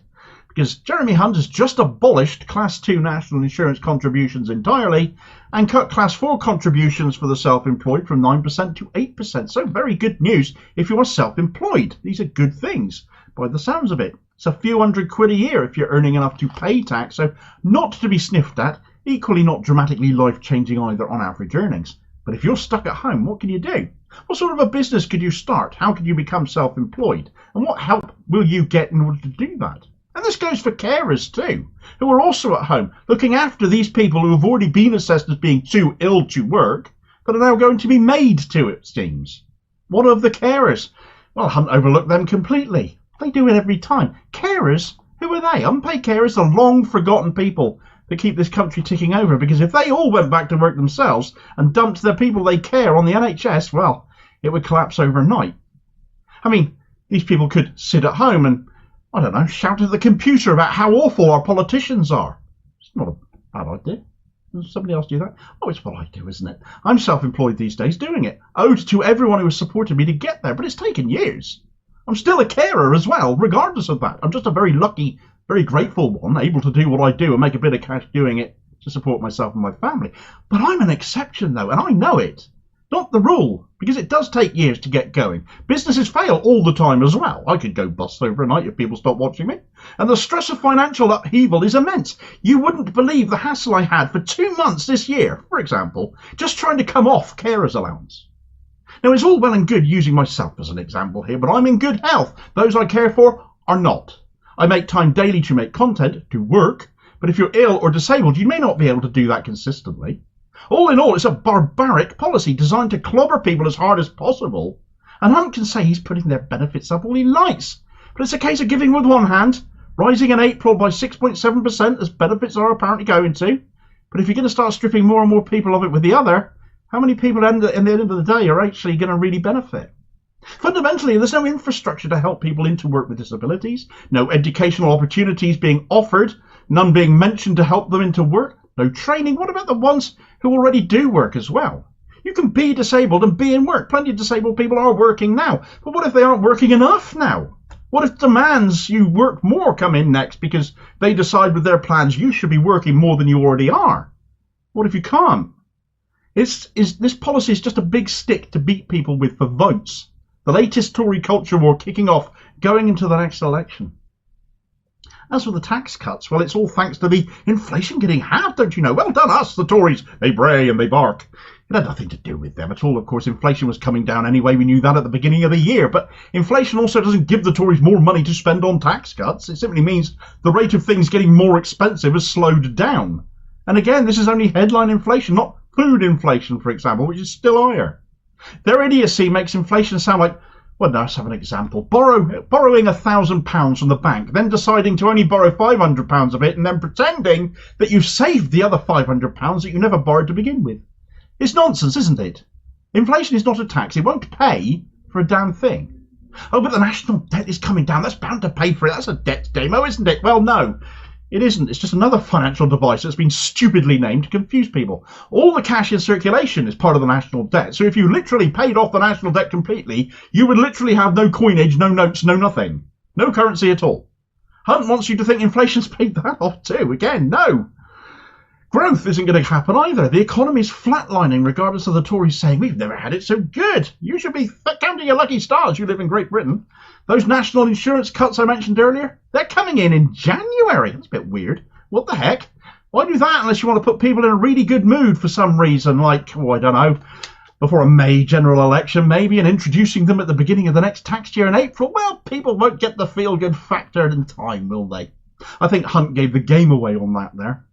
Because Jeremy Hunt has just abolished Class 2 national insurance contributions entirely and cut Class 4 contributions for the self-employed from 9% to 8%. So very good news if you are self-employed. These are good things by the sounds of it. It's a few £100 a year if you're earning enough to pay tax, so not to be sniffed at, equally not dramatically life-changing either on average earnings. But if you're stuck at home, what can you do? What sort of a business could you start? How could you become self-employed? And what help will you get in order to do that? And this goes for carers too, who are also at home, looking after these people who have already been assessed as being too ill to work, but are now going to be made to, it seems. What of the carers? Well, Hunt overlooked them completely. They do it every time. Carers? Who are they? Unpaid carers are long-forgotten people that keep this country ticking over, because if they all went back to work themselves and dumped the people they care on the NHS, well, it would collapse overnight. I mean, these people could sit at home and, I don't know, shout at the computer about how awful our politicians are. It's not a bad idea. Does somebody else do that? Oh, it's what I do, isn't it? I'm self-employed these days doing it. Owed to everyone who has supported me to get there, but it's taken years. I'm still a carer as well, regardless of that. I'm just a very lucky, very grateful one, able to do what I do and make a bit of cash doing it to support myself and my family. But I'm an exception, though, and I know it. Not the rule, because it does take years to get going. Businesses fail all the time as well. I could go bust overnight if people stop watching me. And the stress of financial upheaval is immense. You wouldn't believe the hassle I had for 2 months this year, for example, just trying to come off carer's allowance. Now, it's all well and good using myself as an example here, but I'm in good health. Those I care for are not. I make time daily to make content, to work, but if you're ill or disabled, you may not be able to do that consistently. All in all, it's a barbaric policy designed to clobber people as hard as possible. And Hunt can say he's putting their benefits up all he likes. But it's a case of giving with one hand, rising in April by 6.7% as benefits are apparently going to. But if you're going to start stripping more and more people of it with the other, how many people at the end of the day are actually going to really benefit? Fundamentally, there's no infrastructure to help people into work with disabilities, no educational opportunities being offered, none being mentioned to help them into work, no training. What about the ones who already do work as well? You can be disabled and be in work. Plenty of disabled people are working now. But what if they aren't working enough now? What if demands you work more come in next because they decide with their plans you should be working more than you already are? What if you can't? This policy is just a big stick to beat people with for votes. The latest Tory culture war kicking off, going into the next election. As for the tax cuts, well, it's all thanks to the inflation getting halved, don't you know? Well done us, the Tories. They bray and they bark. It had nothing to do with them at all. Of course, inflation was coming down anyway. We knew that at the beginning of the year. But inflation also doesn't give the Tories more money to spend on tax cuts. It simply means the rate of things getting more expensive has slowed down. And again, this is only headline inflation, not food inflation, for example, which is still higher. Their idiocy makes inflation sound like, Well, now let's have an example. Borrowing £1,000 from the bank, then deciding to only borrow £500 of it, and then pretending that you've saved the other £500 that you never borrowed to begin with. It's nonsense, isn't it? Inflation is not a tax. It won't pay for a damn thing. Oh, but the national debt is coming down. That's bound to pay for it. That's a debt demo, isn't it? Well, no. It isn't. It's just another financial device that's been stupidly named to confuse people. All the cash in circulation is part of the national debt. So if you literally paid off the national debt completely, you would literally have no coinage, no notes, no nothing. No currency at all. Hunt wants you to think inflation's paid that off too. Again, no. Growth isn't going to happen either. The economy's flatlining regardless of the Tories saying we've never had it so good. You should be counting your lucky stars. You live in Great Britain. Those national insurance cuts I mentioned earlier, they're coming in January. That's a bit weird. What the heck? Why do that unless you want to put people in a really good mood for some reason, like, I don't know, before a May general election maybe, and introducing them at the beginning of the next tax year in April? Well, people won't get the feel-good factor in time, will they? I think Hunt gave the game away on that there.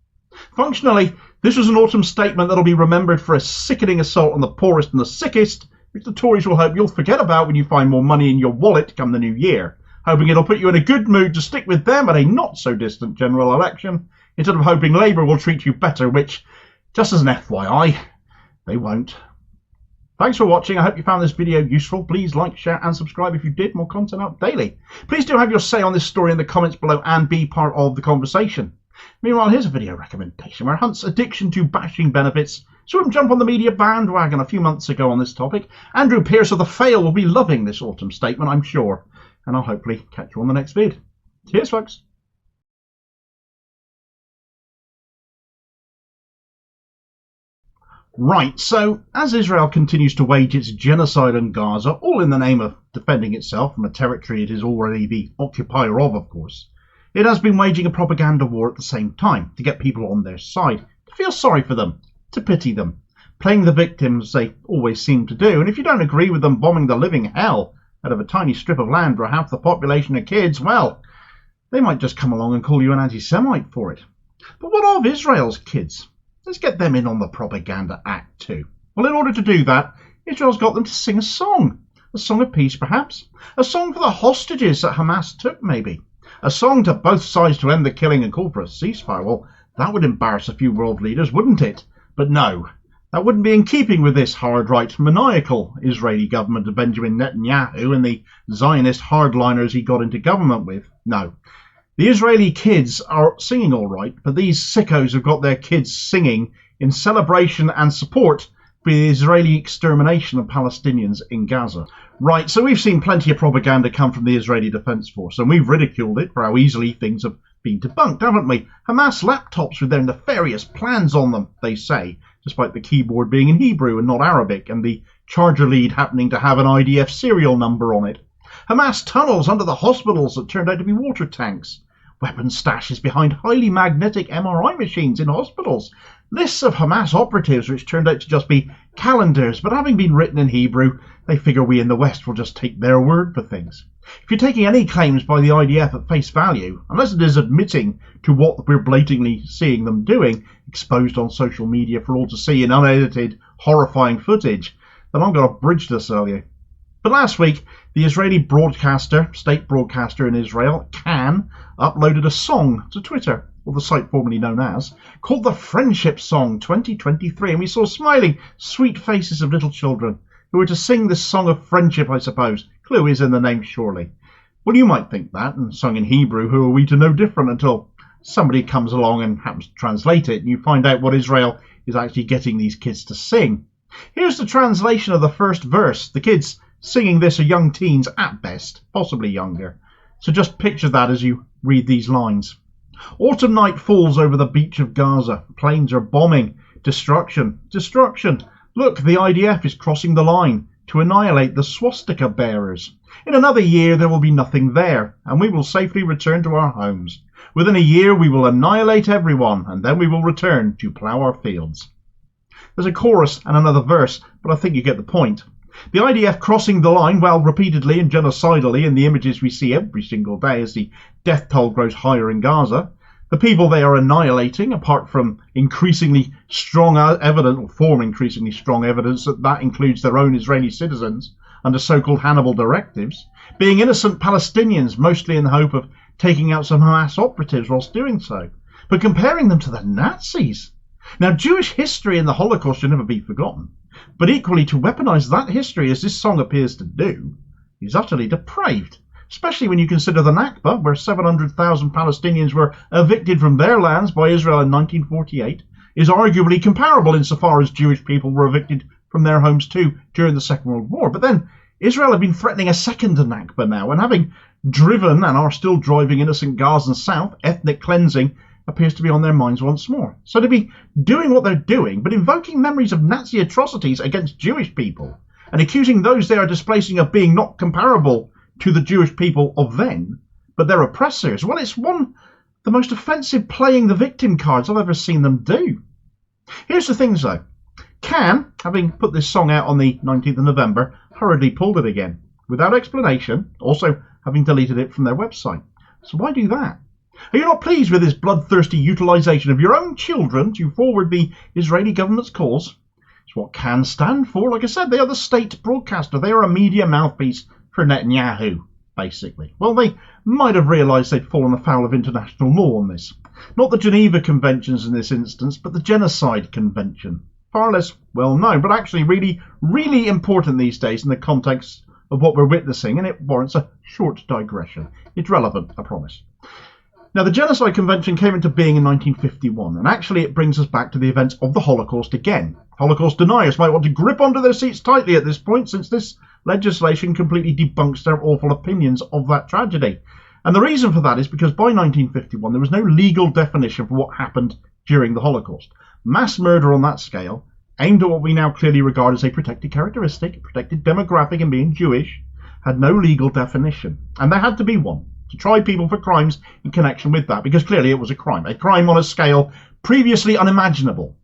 Functionally, this was an autumn statement that'll be remembered for a sickening assault on the poorest and the sickest, which the Tories will hope you'll forget about when you find more money in your wallet come the new year, hoping it'll put you in a good mood to stick with them at a not-so-distant general election, instead of hoping Labour will treat you better, which, just as an FYI, they won't. Thanks for watching. I hope you found this video useful. Please like, share and subscribe if you did. More content out daily. Please do have your say on this story in the comments below and be part of the conversation. Meanwhile, here's a video recommendation where Hunt's addiction to bashing benefits saw him jump on the media bandwagon a few months ago on this topic. Andrew Pearce of The Fail will be loving this autumn statement, I'm sure. And I'll hopefully catch you on the next vid. Cheers, folks. Right, so as Israel continues to wage its genocide in Gaza, all in the name of defending itself from a territory it is already the occupier of course, it has been waging a propaganda war at the same time to get people on their side, to feel sorry for them, to pity them, playing the victims they always seem to do. And if you don't agree with them bombing the living hell out of a tiny strip of land where half the population are kids, well, they might just come along and call you an anti-Semite for it. But what of Israel's kids? Let's get them in on the propaganda act too. Well, in order to do that, Israel's got them to sing a song of peace perhaps, a song for the hostages that Hamas took maybe. A song to both sides to end the killing and call for a ceasefire. Well, that would embarrass a few world leaders, wouldn't it? But no, that wouldn't be in keeping with this hard-right, maniacal Israeli government of Benjamin Netanyahu and the Zionist hardliners he got into government with. No. The Israeli kids are singing all right, but these sickos have got their kids singing in celebration and support for the Israeli extermination of Palestinians in Gaza. Right, so we've seen plenty of propaganda come from the Israeli Defence Force, and we've ridiculed it for how easily things have been debunked, haven't we? Hamas laptops with their nefarious plans on them, they say, despite the keyboard being in Hebrew and not Arabic, and the charger lead happening to have an IDF serial number on it. Hamas tunnels under the hospitals that turned out to be water tanks. Weapon stashes behind highly magnetic MRI machines in hospitals. Lists of Hamas operatives which turned out to just be calendars, but having been written in Hebrew, they figure we in the West will just take their word for things. If you're taking any claims by the IDF at face value, unless it is admitting to what we're blatantly seeing them doing, exposed on social media for all to see in unedited, horrifying footage, then I'm going to bridge this earlier. But last week, the Israeli broadcaster, state broadcaster in Israel, Kan, uploaded a song to Twitter, or the site formerly known as, called the Friendship Song 2023, and we saw smiling, sweet faces of little children who were to sing this song of friendship, I suppose. Clue is in the name, surely. Well, you might think that, and sung in Hebrew, who are we to know different, until somebody comes along and happens to translate it, and you find out what Israel is actually getting these kids to sing. Here's the translation of the first verse. The kids singing this are young teens at best, possibly younger. So just picture that as you read these lines. Autumn night falls over the beach of Gaza. Planes are bombing. Destruction. Destruction. Look, the IDF is crossing the line to annihilate the swastika bearers. In another year there will be nothing there, and we will safely return to our homes. Within a year we will annihilate everyone, and then we will return to plough our fields. There's a chorus and another verse, but I think you get the point. The IDF crossing the line, well, repeatedly and genocidally in the images we see every single day as the death toll grows higher in Gaza. The people they are annihilating, apart from increasingly strong evidence, or form increasingly strong evidence that includes their own Israeli citizens, under so-called Hannibal directives, being innocent Palestinians, mostly in the hope of taking out some Hamas operatives whilst doing so, but comparing them to the Nazis. Now, Jewish history and the Holocaust should never be forgotten, but equally to weaponise that history, as this song appears to do, is utterly depraved, especially when you consider the Nakba, where 700,000 Palestinians were evicted from their lands by Israel in 1948, is arguably comparable insofar as Jewish people were evicted from their homes too during the Second World War. But then Israel have been threatening a second Nakba now, and having driven and are still driving innocent Gazans south, ethnic cleansing appears to be on their minds once more. So to be doing what they're doing, but invoking memories of Nazi atrocities against Jewish people, and accusing those they are displacing of being not comparable to the Jewish people of then, but their oppressors, well, it's one of the most offensive playing the victim cards I've ever seen them do. Here's the thing, though. Can, having put this song out on the 19th of November, hurriedly pulled it again, without explanation, also having deleted it from their website. So why do that? Are you not pleased with this bloodthirsty utilisation of your own children to forward the Israeli government's cause? It's what Can stand for. Like I said, they are the state broadcaster. They are a media mouthpiece for Netanyahu, basically. Well, they might have realised they'd fallen afoul of international law on this. Not the Geneva Conventions in this instance, but the Genocide Convention. Far less well known, but actually really, really important these days in the context of what we're witnessing, and it warrants a short digression. It's relevant, I promise. Now, the Genocide Convention came into being in 1951, and actually it brings us back to the events of the Holocaust again. Holocaust deniers might want to grip onto their seats tightly at this point, since this legislation completely debunks their awful opinions of that tragedy. And the reason for that is because by 1951 there was no legal definition for what happened during the Holocaust. Mass murder on that scale, aimed at what we now clearly regard as a protected characteristic, protected demographic in being Jewish, had no legal definition. And there had to be one, to try people for crimes in connection with that, because clearly it was a crime on a scale previously unimaginable.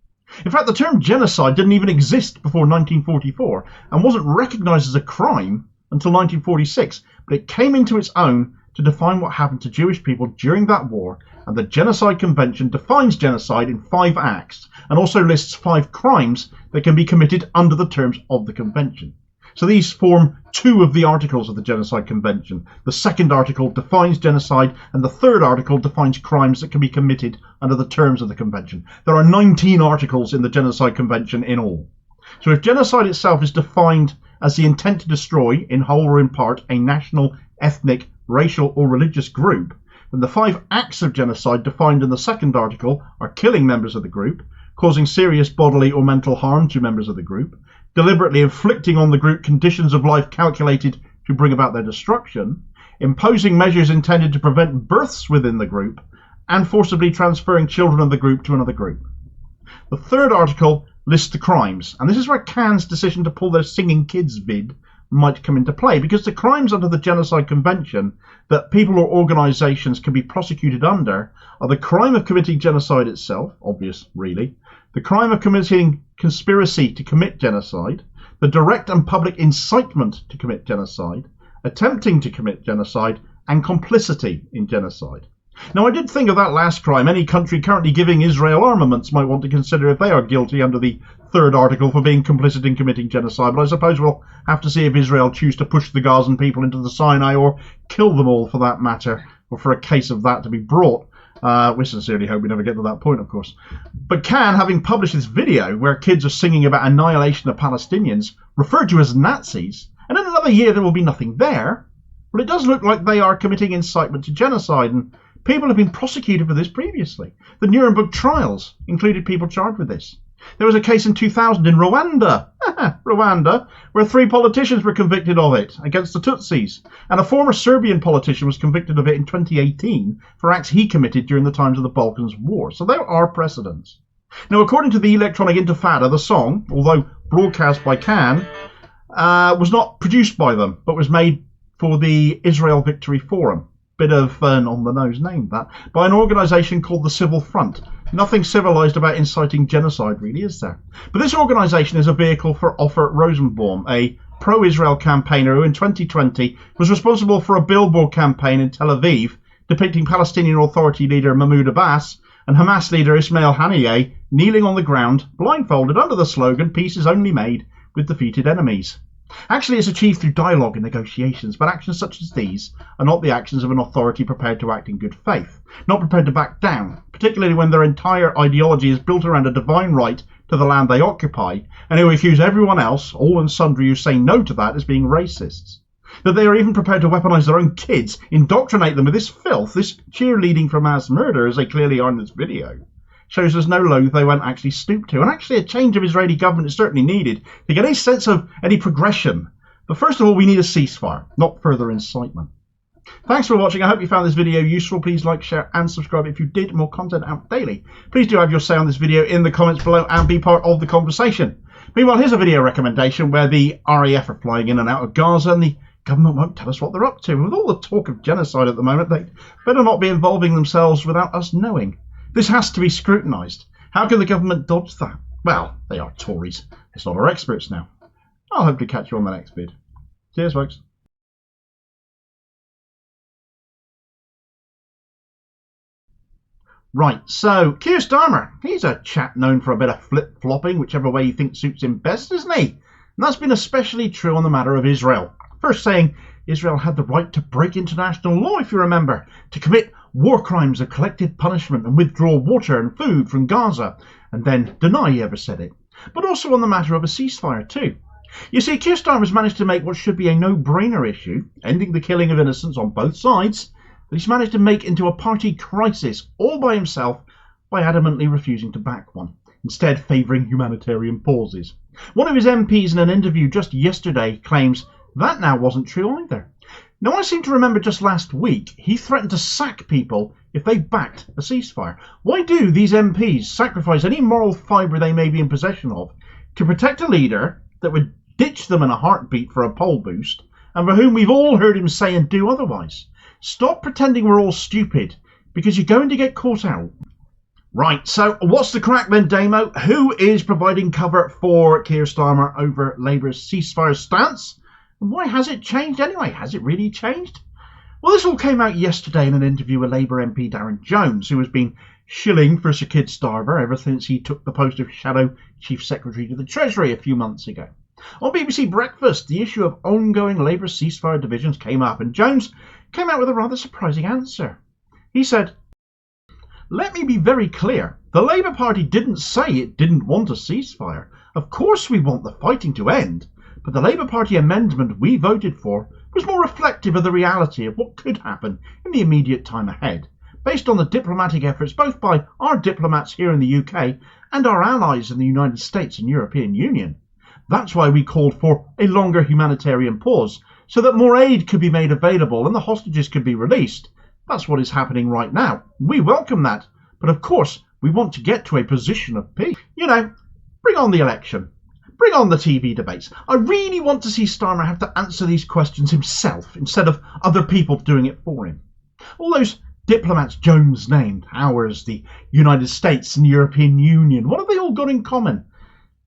In fact, the term genocide didn't even exist before 1944 and wasn't recognised as a crime until 1946, but it came into its own to define what happened to Jewish people during that war, and the Genocide Convention defines genocide in 5 acts and also lists 5 crimes that can be committed under the terms of the convention. So these form 2 of the articles of the Genocide Convention. The second article defines genocide, and the third article defines crimes that can be committed under the terms of the convention. There are 19 articles in the Genocide Convention in all. So if genocide itself is defined as the intent to destroy, in whole or in part, a national, ethnic, racial or religious group, then the 5 acts of genocide defined in the second article are killing members of the group, causing serious bodily or mental harm to members of the group, deliberately inflicting on the group conditions of life calculated to bring about their destruction, imposing measures intended to prevent births within the group, and forcibly transferring children of the group to another group. The third article lists the crimes, and this is where Can's decision to pull their Singing Kids vid might come into play, because the crimes under the Genocide Convention that people or organisations can be prosecuted under are the crime of committing genocide itself, obvious really, the crime of committing conspiracy to commit genocide, the direct and public incitement to commit genocide, attempting to commit genocide, and complicity in genocide. Now, I did think of that last crime any country currently giving Israel armaments might want to consider if they are guilty under the third article for being complicit in committing genocide, but I suppose we'll have to see if Israel choose to push the Gazan people into the Sinai, or kill them all for that matter, or for a case of that to be brought. We sincerely hope we never get to that point, of course. But Can, having published this video where kids are singing about annihilation of Palestinians, referred to as Nazis, and in another year there will be nothing there, well, it does look like they are committing incitement to genocide, and people have been prosecuted for this previously. The Nuremberg trials included people charged with this. There was a case in 2000 in Rwanda, where 3 politicians were convicted of it against the Tutsis, and a former Serbian politician was convicted of it in 2018 for acts he committed during the times of the Balkans War. So there are precedents. Now, according to the Electronic Intifada, the song, although broadcast by Can, was not produced by them, but was made for the Israel Victory Forum. Bit of an on-the-nose name, that, by an organisation called the Civil Front. Nothing civilised about inciting genocide, really, is there? But this organisation is a vehicle for Ofer Rosenbaum, a pro-Israel campaigner who in 2020 was responsible for a billboard campaign in Tel Aviv depicting Palestinian Authority leader Mahmoud Abbas and Hamas leader Ismail Haniyeh kneeling on the ground, blindfolded under the slogan, "Peace is only made with defeated enemies." Actually, it's achieved through dialogue and negotiations, but actions such as these are not the actions of an authority prepared to act in good faith, not prepared to back down, particularly when their entire ideology is built around a divine right to the land they occupy, and who accuse everyone else, all and sundry who say no to that, as being racists. That they are even prepared to weaponise their own kids, indoctrinate them with this filth, this cheerleading for mass murder, as they clearly are in this video, shows us no loathe they won't actually stoop to. And actually a change of Israeli government is certainly needed to get any sense of any progression. But first of all, we need a ceasefire, not further incitement. Thanks for watching. I hope you found this video useful. Please like, share and subscribe if you did. More content out daily. Please do have your say on this video in the comments below and be part of the conversation. Meanwhile, here's a video recommendation where the RAF are flying in and out of Gaza and the government won't tell us what they're up to. And with all the talk of genocide at the moment, they better not be involving themselves without us knowing. This has to be scrutinised. How can the government dodge that? Well, they are Tories. It's not our experts now. I'll hopefully catch you on the next vid. Cheers, folks. Right, so Keir Starmer, he's a chap known for a bit of flip-flopping, whichever way he thinks suits him best, isn't he? And that's been especially true on the matter of Israel. First saying Israel had the right to break international law, if you remember, to commit war crimes of collective punishment and withdraw water and food from Gaza, and then deny he ever said it. But also on the matter of a ceasefire too. You see, Keir Starmer's managed to make what should be a no-brainer issue, ending the killing of innocents on both sides, that he's managed to make into a party crisis all by himself by adamantly refusing to back one, instead favouring humanitarian pauses. One of his MPs in an interview just yesterday claims that now wasn't true either. Now, I seem to remember just last week he threatened to sack people if they backed a ceasefire. Why do these MPs sacrifice any moral fibre they may be in possession of to protect a leader that would ditch them in a heartbeat for a poll boost, and for whom we've all heard him say and do otherwise? Stop pretending we're all stupid, because you're going to get caught out. Right, so what's the crack then, Damo? Who is providing cover for Keir Starmer over Labour's ceasefire stance? And why has it changed anyway? Has it really changed? Well, this all came out yesterday in an interview with Labour MP Darren Jones, who has been shilling for Sir Keir Starmer ever since he took the post of Shadow Chief Secretary to the Treasury a few months ago. On BBC Breakfast, the issue of ongoing Labour ceasefire divisions came up, and Jones came out with a rather surprising answer. He said, "Let me be very clear. The Labour Party didn't say it didn't want a ceasefire. Of course we want the fighting to end. But the Labour Party amendment we voted for was more reflective of the reality of what could happen in the immediate time ahead, based on the diplomatic efforts both by our diplomats here in the UK and our allies in the United States and European Union. That's why we called for a longer humanitarian pause, so that more aid could be made available and the hostages could be released. That's what is happening right now. We welcome that, but of course we want to get to a position of peace. You know, bring on the election. Bring on the TV debates. I really want to see Starmer have to answer these questions himself instead of other people doing it for him. All those diplomats Jones named, ours, the United States and European Union, what have they all got in common?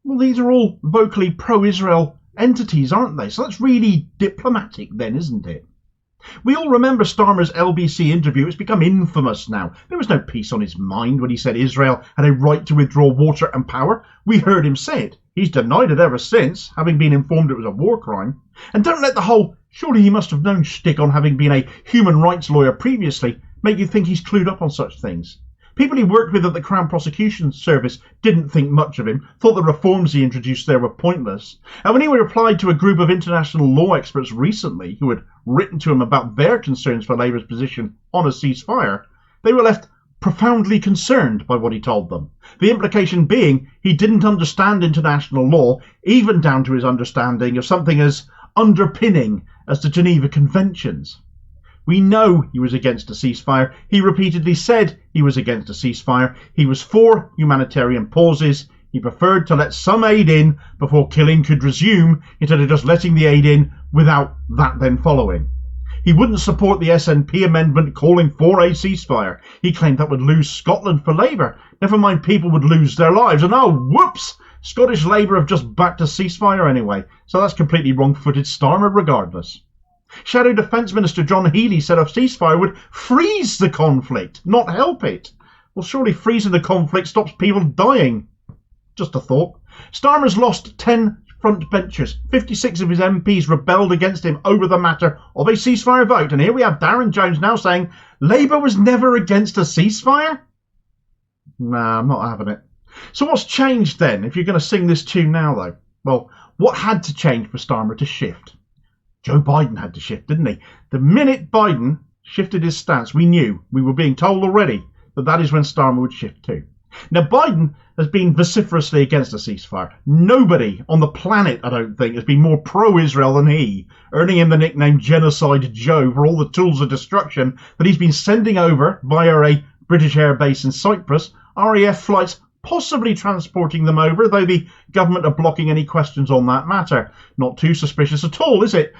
Well, these are all vocally pro-Israel entities, aren't they? So that's really diplomatic then, isn't it? We all remember Starmer's LBC interview. It's become infamous now. There was no peace on his mind when he said Israel had a right to withdraw water and power. We heard him say it. He's denied it ever since, having been informed it was a war crime. And don't let the whole "surely he must have known" shtick on having been a human rights lawyer previously make you think he's clued up on such things. People he worked with at the Crown Prosecution Service didn't think much of him, thought the reforms he introduced there were pointless. And when he replied to a group of international law experts recently who had written to him about their concerns for Labour's position on a ceasefire, they were left profoundly concerned by what he told them. The implication being he didn't understand international law, even down to his understanding of something as underpinning as the Geneva Conventions. We know he was against a ceasefire. He repeatedly said he was against a ceasefire. He was for humanitarian pauses. He preferred to let some aid in before killing could resume, instead of just letting the aid in without that then following. He wouldn't support the SNP amendment calling for a ceasefire. He claimed that would lose Scotland for Labour. Never mind, people would lose their lives. And oh, whoops! Scottish Labour have just backed a ceasefire anyway. So that's completely wrong-footed Starmer regardless. Shadow Defence Minister John Healey said a ceasefire would freeze the conflict, not help it. Well, surely freezing the conflict stops people dying. Just a thought. Starmer's lost 10 front benchers. 56 of his MPs rebelled against him over the matter of a ceasefire vote. And here we have Darren Jones now saying Labour was never against a ceasefire? Nah, I'm not having it. So what's changed then, if you're going to sing this tune now, though? Well, what had to change for Starmer to shift? Joe Biden had to shift, didn't he? The minute Biden shifted his stance, we knew, we were being told already, that is when Starmer would shift too. Now, Biden has been vociferously against a ceasefire. Nobody on the planet, I don't think, has been more pro-Israel than he, earning him the nickname Genocide Joe for all the tools of destruction that he's been sending over via a British air base in Cyprus, RAF flights possibly transporting them over, though the government are blocking any questions on that matter. Not too suspicious at all, is it?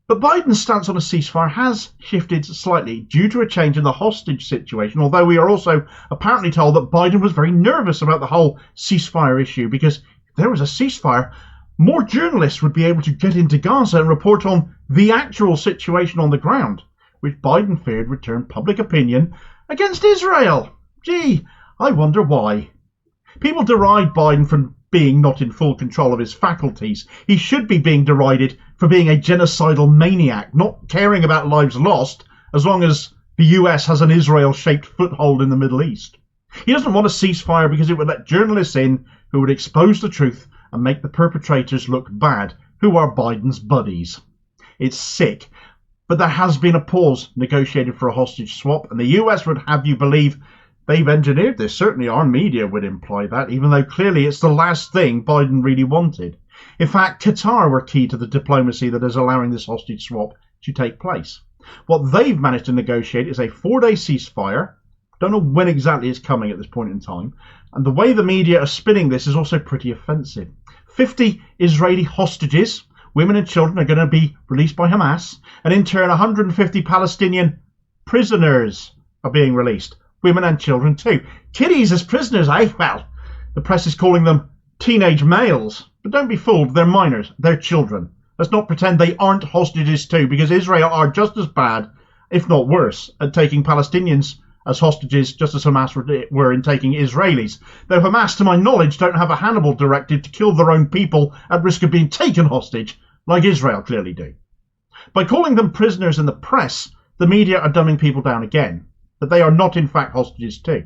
But Biden's stance on a ceasefire has shifted slightly due to a change in the hostage situation, although we are also apparently told that Biden was very nervous about the whole ceasefire issue, because if there was a ceasefire, more journalists would be able to get into Gaza and report on the actual situation on the ground, which Biden feared would turn public opinion against Israel. Gee, I wonder why. People deride Biden for being not in full control of his faculties. He should be being derided for being a genocidal maniac, not caring about lives lost as long as the US has an Israel-shaped foothold in the Middle East. He doesn't want a ceasefire because it would let journalists in who would expose the truth and make the perpetrators look bad, who are Biden's buddies. It's sick, but there has been a pause negotiated for a hostage swap, and the US would have you believe they've engineered this. Certainly our media would imply that, even though clearly it's the last thing Biden really wanted. In fact, Qatar were key to the diplomacy that is allowing this hostage swap to take place. What they've managed to negotiate is a 4-day ceasefire. Don't know when exactly it's coming at this point in time. And the way the media are spinning this is also pretty offensive. 50 Israeli hostages, women and children, are going to be released by Hamas. And in turn, 150 Palestinian prisoners are being released. Women and children too. Kiddies as prisoners, eh? Well, the press is calling them teenage males. But don't be fooled, they're minors, they're children. Let's not pretend they aren't hostages too, because Israel are just as bad, if not worse, at taking Palestinians as hostages, just as Hamas were in taking Israelis. Though Hamas, to my knowledge, don't have a Hannibal directive to kill their own people at risk of being taken hostage, like Israel clearly do. By calling them prisoners in the press, the media are dumbing people down again, that they are not in fact hostages too.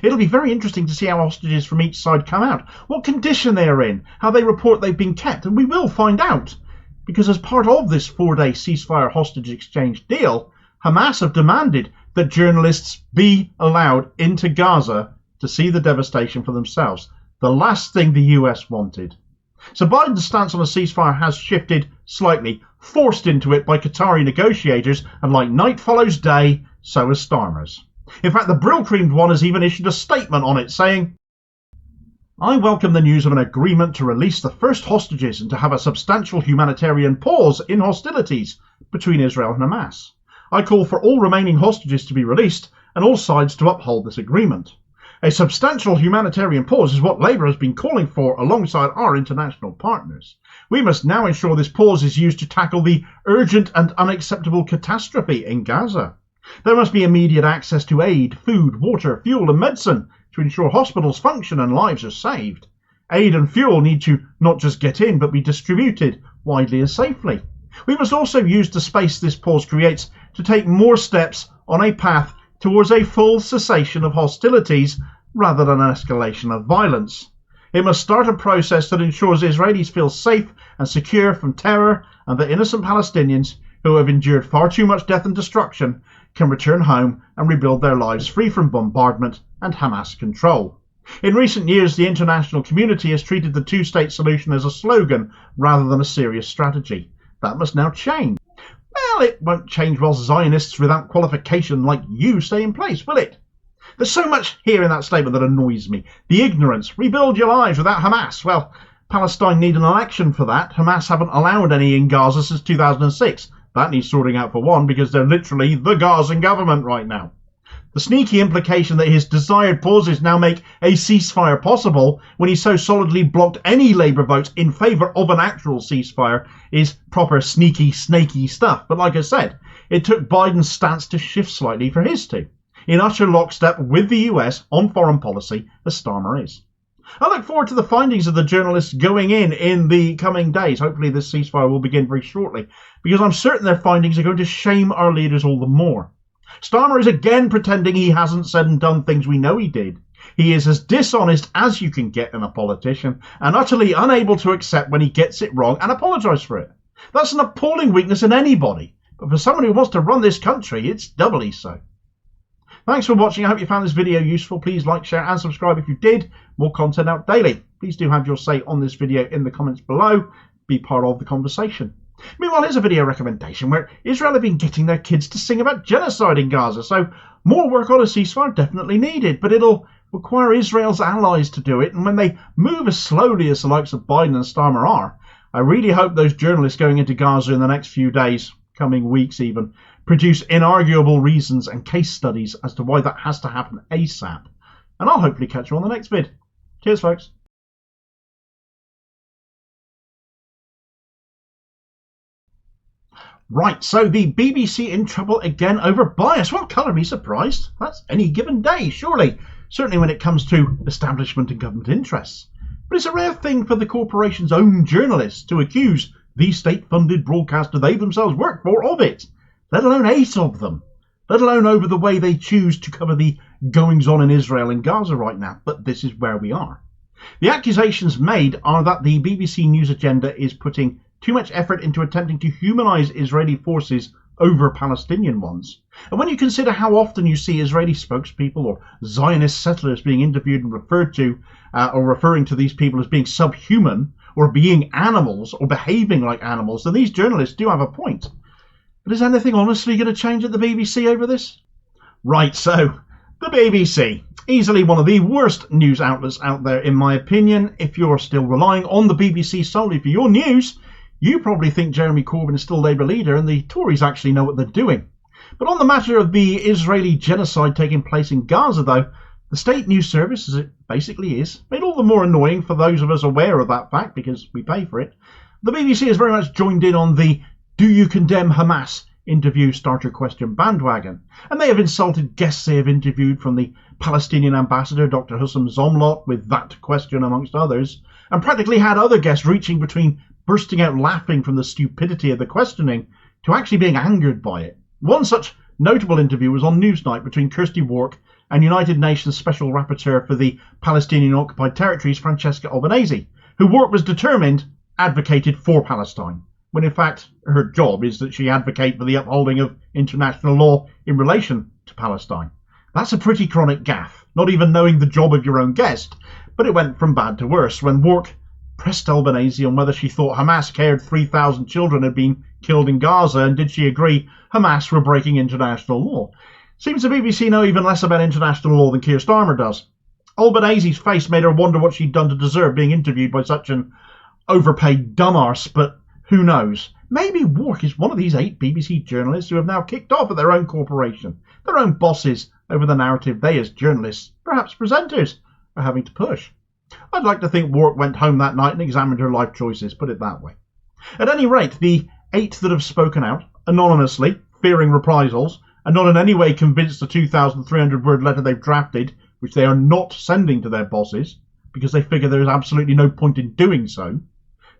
It'll be very interesting to see how hostages from each side come out, what condition they are in, how they report they've been kept, and we will find out. Because as part of this 4-day ceasefire hostage exchange deal, Hamas have demanded that journalists be allowed into Gaza to see the devastation for themselves. The last thing the US wanted. So Biden's stance on a ceasefire has shifted slightly, forced into it by Qatari negotiators, and like night follows day, so has Starmer's. In fact, the Brill-creamed one has even issued a statement on it saying, I welcome the news of an agreement to release the first hostages and to have a substantial humanitarian pause in hostilities between Israel and Hamas. I call for all remaining hostages to be released and all sides to uphold this agreement. A substantial humanitarian pause is what Labour has been calling for alongside our international partners. We must now ensure this pause is used to tackle the urgent and unacceptable catastrophe in Gaza. There must be immediate access to aid, food, water, fuel and medicine to ensure hospitals function and lives are saved. Aid and fuel need to not just get in but be distributed widely and safely. We must also use the space this pause creates to take more steps on a path towards a full cessation of hostilities rather than an escalation of violence. It must start a process that ensures Israelis feel safe and secure from terror and that innocent Palestinians who have endured far too much death and destruction can return home and rebuild their lives free from bombardment and Hamas control. In recent years, the international community has treated the two-state solution as a slogan rather than a serious strategy. That must now change. Well, it won't change while Zionists without qualification like you stay in place, will it? There's so much here in that statement that annoys me. The ignorance. Rebuild your lives without Hamas. Well, Palestine need an election for that. Hamas haven't allowed any in Gaza since 2006. That needs sorting out for one, because they're literally the Gazan government right now. The sneaky implication that his desired pauses now make a ceasefire possible when he so solidly blocked any Labour votes in favour of an actual ceasefire is proper sneaky, snaky stuff. But like I said, it took Biden's stance to shift slightly for his to, in utter lockstep with the US on foreign policy as Starmer is. I look forward to the findings of the journalists going in the coming days. Hopefully this ceasefire will begin very shortly, because I'm certain their findings are going to shame our leaders all the more. Starmer is again pretending he hasn't said and done things we know he did. He is as dishonest as you can get in a politician, and utterly unable to accept when he gets it wrong and apologise for it. That's an appalling weakness in anybody, but for someone who wants to run this country, it's doubly so. Thanks for watching. I hope you found this video useful. Please like, share and subscribe if you did. More content out daily. Please do have your say on this video in the comments below. Be part of the conversation. Meanwhile, here's a video recommendation where Israel have been getting their kids to sing about genocide in Gaza. So more work on a ceasefire definitely needed, but it'll require Israel's allies to do it. And when they move as slowly as the likes of Biden and Starmer are, I really hope those journalists going into Gaza in the next few days, coming weeks even, produce inarguable reasons and case studies as to why that has to happen ASAP. And I'll hopefully catch you on the next vid. Cheers, folks. Right, so the BBC in trouble again over bias. Well, can't be surprised. That's any given day, surely. Certainly when it comes to establishment and government interests. But it's a rare thing for the corporation's own journalists to accuse the state-funded broadcaster they themselves work for of it, let alone 8 of them, let alone over the way they choose to cover the goings-on in Israel and Gaza right now. But this is where we are. The accusations made are that the BBC News agenda is putting too much effort into attempting to humanise Israeli forces over Palestinian ones. And when you consider how often you see Israeli spokespeople or Zionist settlers being interviewed and referred to, or referring to these people as being subhuman, or being animals, or behaving like animals, then these journalists do have a point. But is anything honestly going to change at the BBC over this? Right, so, the BBC. Easily one of the worst news outlets out there, in my opinion. If you're still relying on the BBC solely for your news, you probably think Jeremy Corbyn is still Labour leader and the Tories actually know what they're doing. But on the matter of the Israeli genocide taking place in Gaza, though, the state news service, as it basically is, made all the more annoying for those of us aware of that fact because we pay for it. The BBC has very much joined in on the "Do you condemn Hamas?" interview starter question bandwagon, and they have insulted guests they have interviewed, from the Palestinian ambassador Dr. Hussam Zomlot with that question amongst others, and practically had other guests reaching between bursting out laughing from the stupidity of the questioning to actually being angered by it. One such notable interview was on Newsnight between Kirsty Wark and United Nations Special Rapporteur for the Palestinian Occupied Territories, Francesca Albanese, who Wark was determined advocated for Palestine, when in fact her job is that she advocate for the upholding of international law in relation to Palestine. That's a pretty chronic gaffe, not even knowing the job of your own guest, but it went from bad to worse when Wark pressed Albanese on whether she thought Hamas cared 3,000 children had been killed in Gaza, and did she agree Hamas were breaking international law. Seems the BBC know even less about international law than Keir Starmer does. Albanese's face made her wonder what she'd done to deserve being interviewed by such an overpaid dumbass, but who knows? Maybe Wark is one of these 8 BBC journalists who have now kicked off at their own corporation, their own bosses, over the narrative they as journalists, perhaps presenters, are having to push. I'd like to think Wark went home that night and examined her life choices, put it that way. At any rate, the 8 that have spoken out, anonymously, fearing reprisals, and not in any way convinced the 2,300-word letter they've drafted, which they are not sending to their bosses, because they figure there is absolutely no point in doing so.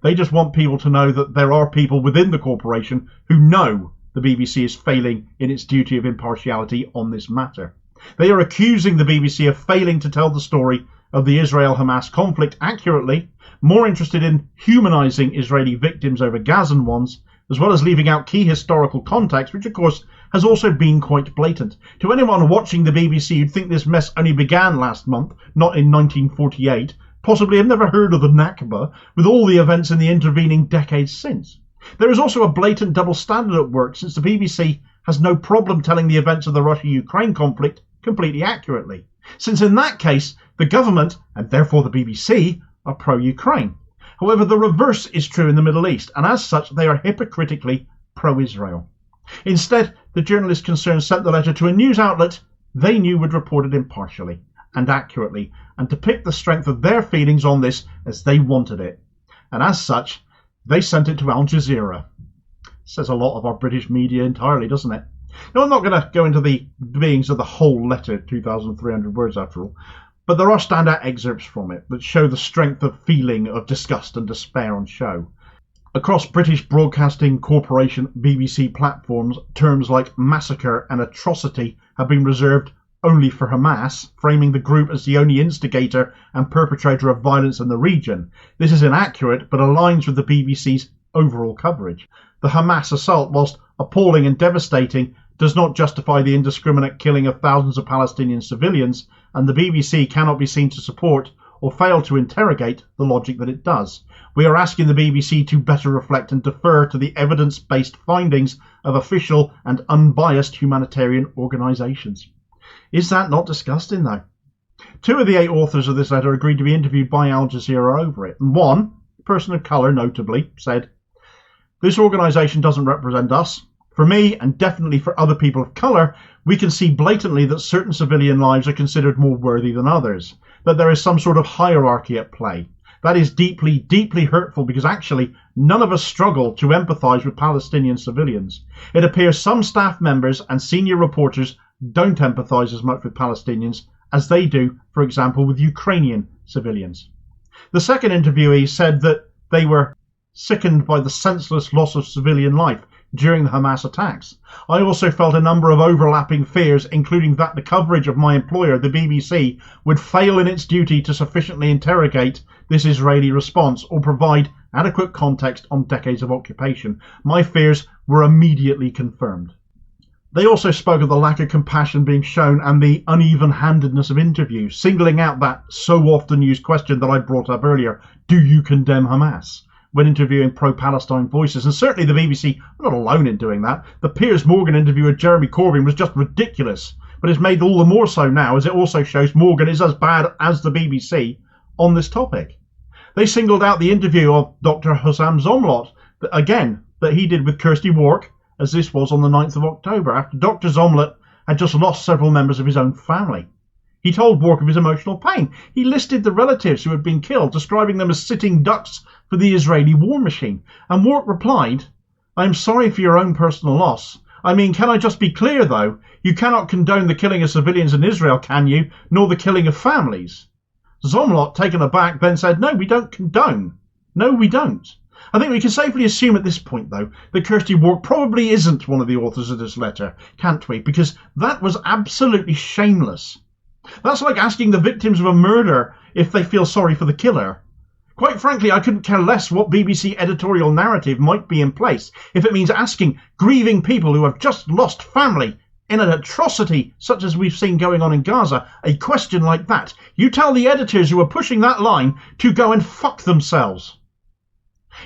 They just want people to know that there are people within the corporation who know the BBC is failing in its duty of impartiality on this matter. They are accusing the BBC of failing to tell the story of the Israel-Hamas conflict accurately, more interested in humanising Israeli victims over Gazan ones, as well as leaving out key historical context, which of course has also been quite blatant. To anyone watching the BBC who'd think this mess only began last month, not in 1948, possibly have never heard of the Nakba, with all the events in the intervening decades since. There is also a blatant double standard at work, since the BBC has no problem telling the events of the Russia-Ukraine conflict completely accurately, since in that case the government, and therefore the BBC, are pro-Ukraine. However, the reverse is true in the Middle East, and as such they are hypocritically pro-Israel. Instead, the journalist concerned sent the letter to a news outlet they knew would report it impartially and accurately, and depict the strength of their feelings on this as they wanted it. And as such, they sent it to Al Jazeera. Says a lot of our British media entirely, doesn't it? Now, I'm not going to go into the beings of the whole letter, 2,300 words after all, But there are standout excerpts from it that show the strength of feeling of disgust and despair on show. Across British Broadcasting Corporation BBC platforms, terms like massacre and atrocity have been reserved only for Hamas, framing the group as the only instigator and perpetrator of violence in the region. This is inaccurate, but aligns with the BBC's overall coverage. The Hamas assault, whilst appalling and devastating, does not justify the indiscriminate killing of thousands of Palestinian civilians, and the BBC cannot be seen to support or fail to interrogate the logic that it does. We are asking the BBC to better reflect and defer to the evidence-based findings of official and unbiased humanitarian organisations. Is that not disgusting, though? 2 of the 8 authors of this letter agreed to be interviewed by Al Jazeera over it, and one, a person of colour notably, said, "This organisation doesn't represent us. For me, and definitely for other people of colour, we can see blatantly that certain civilian lives are considered more worthy than others, that there is some sort of hierarchy at play. That is deeply, deeply hurtful because actually none of us struggle to empathise with Palestinian civilians. It appears some staff members and senior reporters don't empathise as much with Palestinians as they do, for example, with Ukrainian civilians." The second interviewee said that they were sickened by the senseless loss of civilian life during the Hamas attacks. "I also felt a number of overlapping fears, including that the coverage of my employer, the BBC, would fail in its duty to sufficiently interrogate this Israeli response or provide adequate context on decades of occupation. My fears were immediately confirmed." They also spoke of the lack of compassion being shown and the uneven-handedness of interviews, singling out that so often used question that I brought up earlier, do you condemn Hamas? When interviewing pro-Palestine voices, and certainly the BBC are not alone in doing that. The Piers Morgan interview with Jeremy Corbyn was just ridiculous, but it's made all the more so now as it also shows Morgan is as bad as the BBC on this topic. They singled out the interview of Dr. Hossam Zomlot, that he did with Kirsty Wark, as this was on the 9th of October, after Dr. Zomlot had just lost several members of his own family. He told Wark of his emotional pain. He listed the relatives who had been killed, describing them as sitting ducks for the Israeli war machine. And Wark replied, "I am sorry for your own personal loss. I mean, can I just be clear, though? You cannot condone the killing of civilians in Israel, can you? Nor the killing of families." Zomlot, taken aback, then said, "No, we don't condone. No, we don't." I think we can safely assume at this point, though, that Kirsty Wark probably isn't one of the authors of this letter, can't we? Because that was absolutely shameless. That's like asking the victims of a murder if they feel sorry for the killer. Quite frankly, I couldn't care less what BBC editorial narrative might be in place if it means asking grieving people who have just lost family in an atrocity such as we've seen going on in Gaza a question like that. You tell the editors who are pushing that line to go and fuck themselves.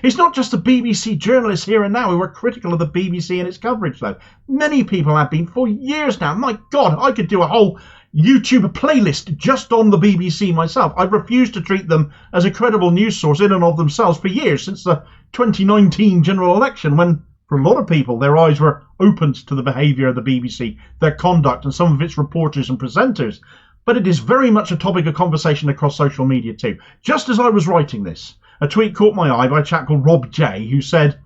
It's not just the BBC journalists here and now who are critical of the BBC and its coverage, though. Many people have been for years now. My God, I could do a whole YouTube playlist just on the BBC myself. I've refused to treat them as a credible news source in and of themselves for years, since the 2019 general election, when, for a lot of people, their eyes were opened to the behaviour of the BBC, their conduct, and some of its reporters and presenters. But it is very much a topic of conversation across social media too. Just as I was writing this, a tweet caught my eye by a chap called Rob J, who said,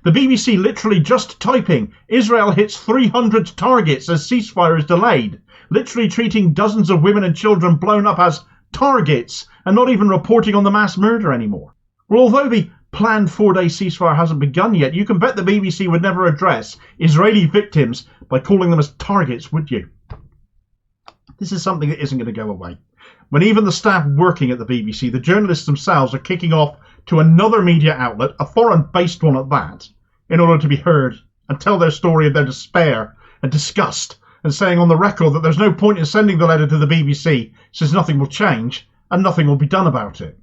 "The BBC literally just typing, Israel hits 300 targets as ceasefire is delayed, literally treating dozens of women and children blown up as targets and not even reporting on the mass murder anymore." Well, although the planned 4-day ceasefire hasn't begun yet, you can bet the BBC would never address Israeli victims by calling them as targets, would you? This is something that isn't going to go away. When even the staff working at the BBC, the journalists themselves, are kicking off to another media outlet, a foreign-based one at that, in order to be heard and tell their story of their despair and disgust, and saying on the record that there's no point in sending the letter to the BBC since nothing will change and nothing will be done about it.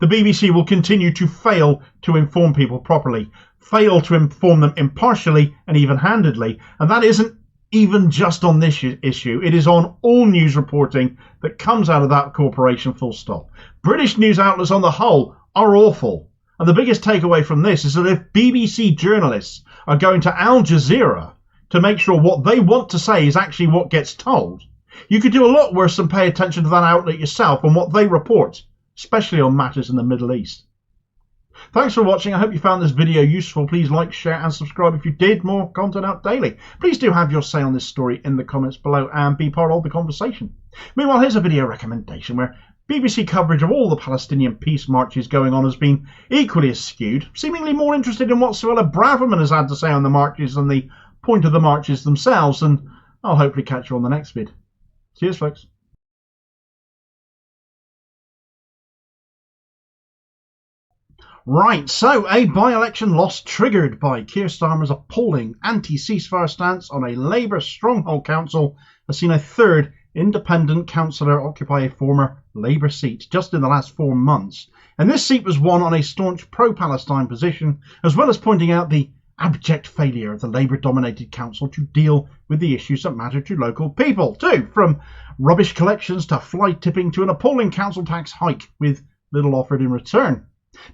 The BBC will continue to fail to inform people properly, fail to inform them impartially and even-handedly, and that isn't even just on this issue. It is on all news reporting that comes out of that corporation, full stop. British news outlets on the whole are awful, and the biggest takeaway from this is that if BBC journalists are going to Al Jazeera to make sure what they want to say is actually what gets told, you could do a lot worse than pay attention to that outlet yourself and what they report, especially on matters in the Middle East. Thanks for watching. I hope you found this video useful. Please like, share and subscribe if you did. More content out daily. Please do have your say on this story in the comments below and be part of the conversation. Meanwhile, here's a video recommendation where BBC coverage of all the Palestinian peace marches going on has been equally as skewed, seemingly more interested in what Suella Braverman has had to say on the marches than the point of the marches themselves, and I'll hopefully catch you on the next vid. Cheers, folks. Right, so a by-election loss triggered by Keir Starmer's appalling anti-ceasefire stance on a Labour stronghold council has seen a third independent councillor occupy a former Labour seat just in the last 4 months. And this seat was won on a staunch pro-Palestine position, as well as pointing out the abject failure of the Labour-dominated council to deal with the issues that matter to local people, too, from rubbish collections to fly tipping to an appalling council tax hike with little offered in return.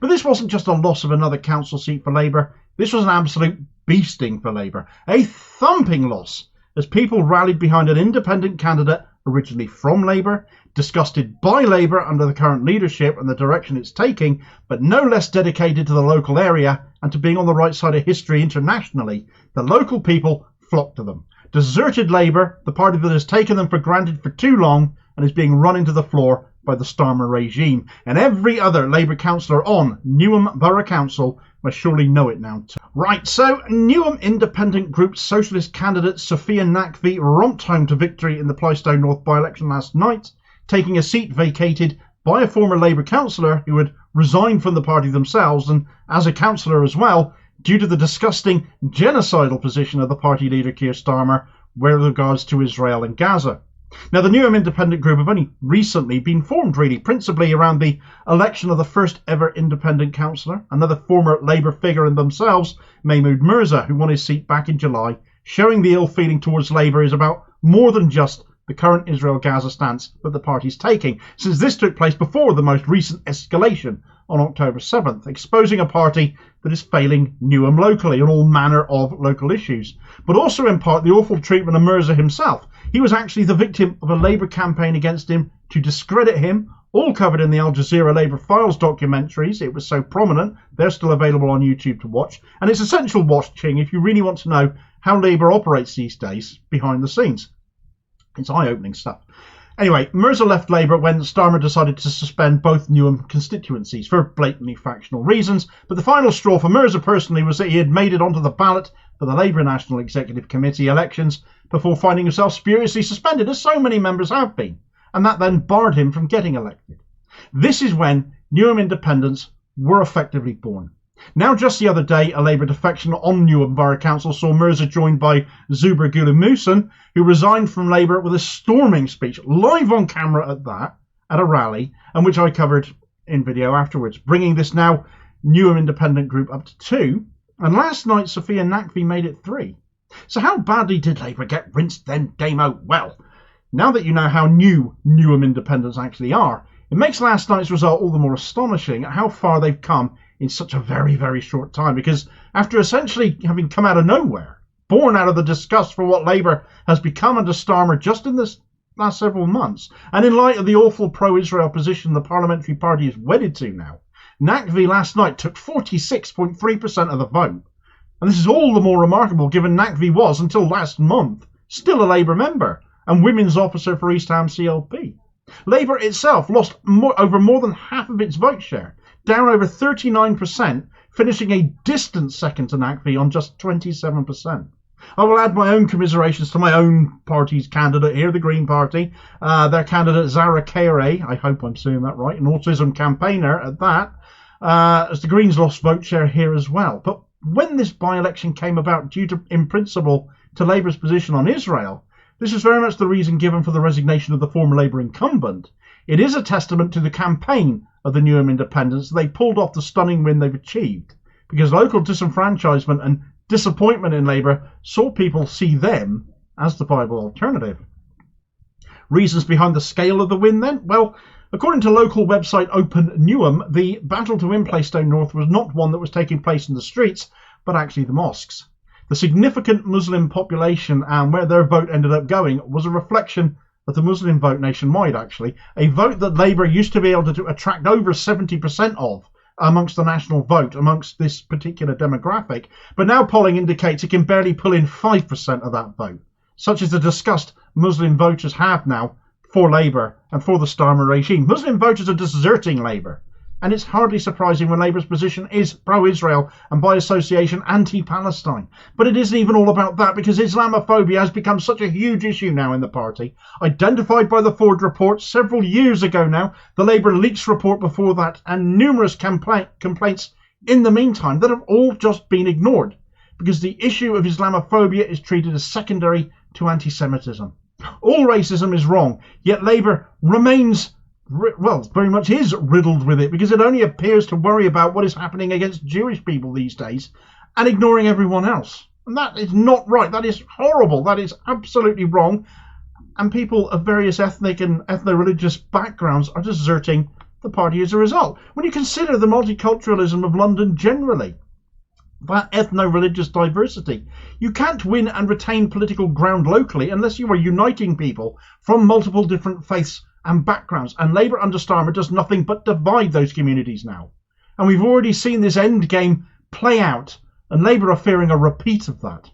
But this wasn't just a loss of another council seat for Labour, this was an absolute beasting for Labour, a thumping loss, as people rallied behind an independent candidate originally from Labour, disgusted by Labour under the current leadership and the direction it's taking, but no less dedicated to the local area and to being on the right side of history internationally. The local people flocked to them, deserted Labour, the party that has taken them for granted for too long and is being run into the floor by the Starmer regime, and every other Labour councillor on Newham Borough Council must surely know it now too. Right, so Newham Independent Group Socialist candidate Sophia Naqvi romped home to victory in the Plaistow North by-election last night, taking a seat vacated by a former Labour councillor who had resigned from the party themselves, and as a councillor as well, due to the disgusting genocidal position of the party leader Keir Starmer with regards to Israel and Gaza. Now, the Newham Independent Group have only recently been formed, really, principally around the election of the first ever independent councillor, another former Labour figure in themselves, Mahmoud Mirza, who won his seat back in July, showing the ill feeling towards Labour is about more than just the current Israel-Gaza stance that the party's taking, since this took place before the most recent escalation on October 7th, exposing a party that is failing Newham locally on all manner of local issues, but also in part the awful treatment of Mirza himself. He was actually the victim of a Labour campaign against him to discredit him, all covered in the Al Jazeera Labour Files documentaries. It was so prominent, they're still available on YouTube to watch, and it's essential watching if you really want to know how Labour operates these days behind the scenes. It's eye-opening stuff. Anyway, Mirza left Labour when Starmer decided to suspend both Newham constituencies for blatantly factional reasons, but the final straw for Mirza personally was that he had made it onto the ballot for the Labour National Executive Committee elections before finding himself spuriously suspended, as so many members have been, and that then barred him from getting elected. This is when Newham independents were effectively born. Now, just the other day, a Labour defection on Newham Borough Council saw Mirza joined by Zubair Gulumusen, who resigned from Labour with a storming speech, live on camera at that, at a rally, and which I covered in video afterwards, bringing this now Newham Independent Group up to 2, and last night Sophia Naqvi made it 3. So how badly did Labour get rinsed then, Damo? Well, now that you know how new Newham independents actually are, it makes last night's result all the more astonishing at how far they've come in such a very, very short time, because after essentially having come out of nowhere, born out of the disgust for what Labour has become under Starmer just in this last several months, and in light of the awful pro-Israel position the parliamentary party is wedded to now, Naqvi last night took 46.3% of the vote. And this is all the more remarkable given Naqvi was, until last month, still a Labour member and women's officer for East Ham CLP. Labour itself lost over more than half of its vote share, down over 39%, finishing a distant second to Naqvi on just 27%. I will add my own commiserations to my own party's candidate here, the Green Party. Their candidate Zara Keir, I hope I'm saying that right, an autism campaigner at that, as the Greens lost vote share here as well. But when this by-election came about due to, in principle, to Labour's position on Israel, this was very much the reason given for the resignation of the former Labour incumbent. It is a testament to the campaign of the Newham independents that they pulled off the stunning win they've achieved, because local disenfranchisement and disappointment in Labour saw people see them as the viable alternative. Reasons behind the scale of the win then? Well, according to local website Open Newham, the battle to win Plaistow North was not one that was taking place in the streets, but actually the mosques. The significant Muslim population and where their vote ended up going was a reflection of the Muslim vote nationwide, actually, a vote that Labour used to be able to attract over 70% of amongst the national vote, amongst this particular demographic, but now polling indicates it can barely pull in 5% of that vote. Such as the disgust Muslim voters have now for Labour and for the Starmer regime. Muslim voters are deserting Labour. And it's hardly surprising when Labour's position is pro-Israel and by association anti-Palestine. But it isn't even all about that, because Islamophobia has become such a huge issue now in the party. Identified by the Ford report several years ago now, the Labour leaks report before that, and numerous complaints in the meantime that have all just been ignored, because the issue of Islamophobia is treated as secondary to anti-Semitism. All racism is wrong, yet Labour remains, well, very much is riddled with it, because it only appears to worry about what is happening against Jewish people these days and ignoring everyone else. And that is not right. That is horrible. That is absolutely wrong. And people of various ethnic and ethno-religious backgrounds are deserting the party as a result. When you consider the multiculturalism of London generally, that ethno-religious diversity, you can't win and retain political ground locally unless you are uniting people from multiple different faiths and backgrounds, and Labour under Starmer does nothing but divide those communities now. And we've already seen this end game play out, and Labour are fearing a repeat of that.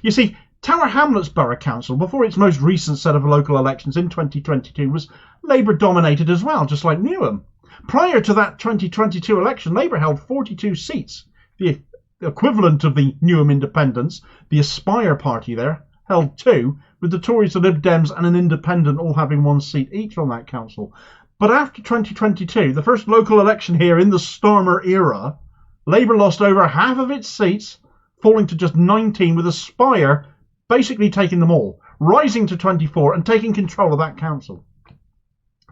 You see, Tower Hamlets Borough Council, before its most recent set of local elections in 2022, was Labour dominated as well, just like Newham. Prior to that 2022 election, Labour held 42 seats. The equivalent of the Newham Independents, the Aspire party there, held 2, with the Tories, the Lib Dems and an independent all having 1 seat each on that council. But after 2022, the first local election here in the Starmer era, Labour lost over half of its seats, falling to just 19, with Aspire basically taking them all, rising to 24 and taking control of that council.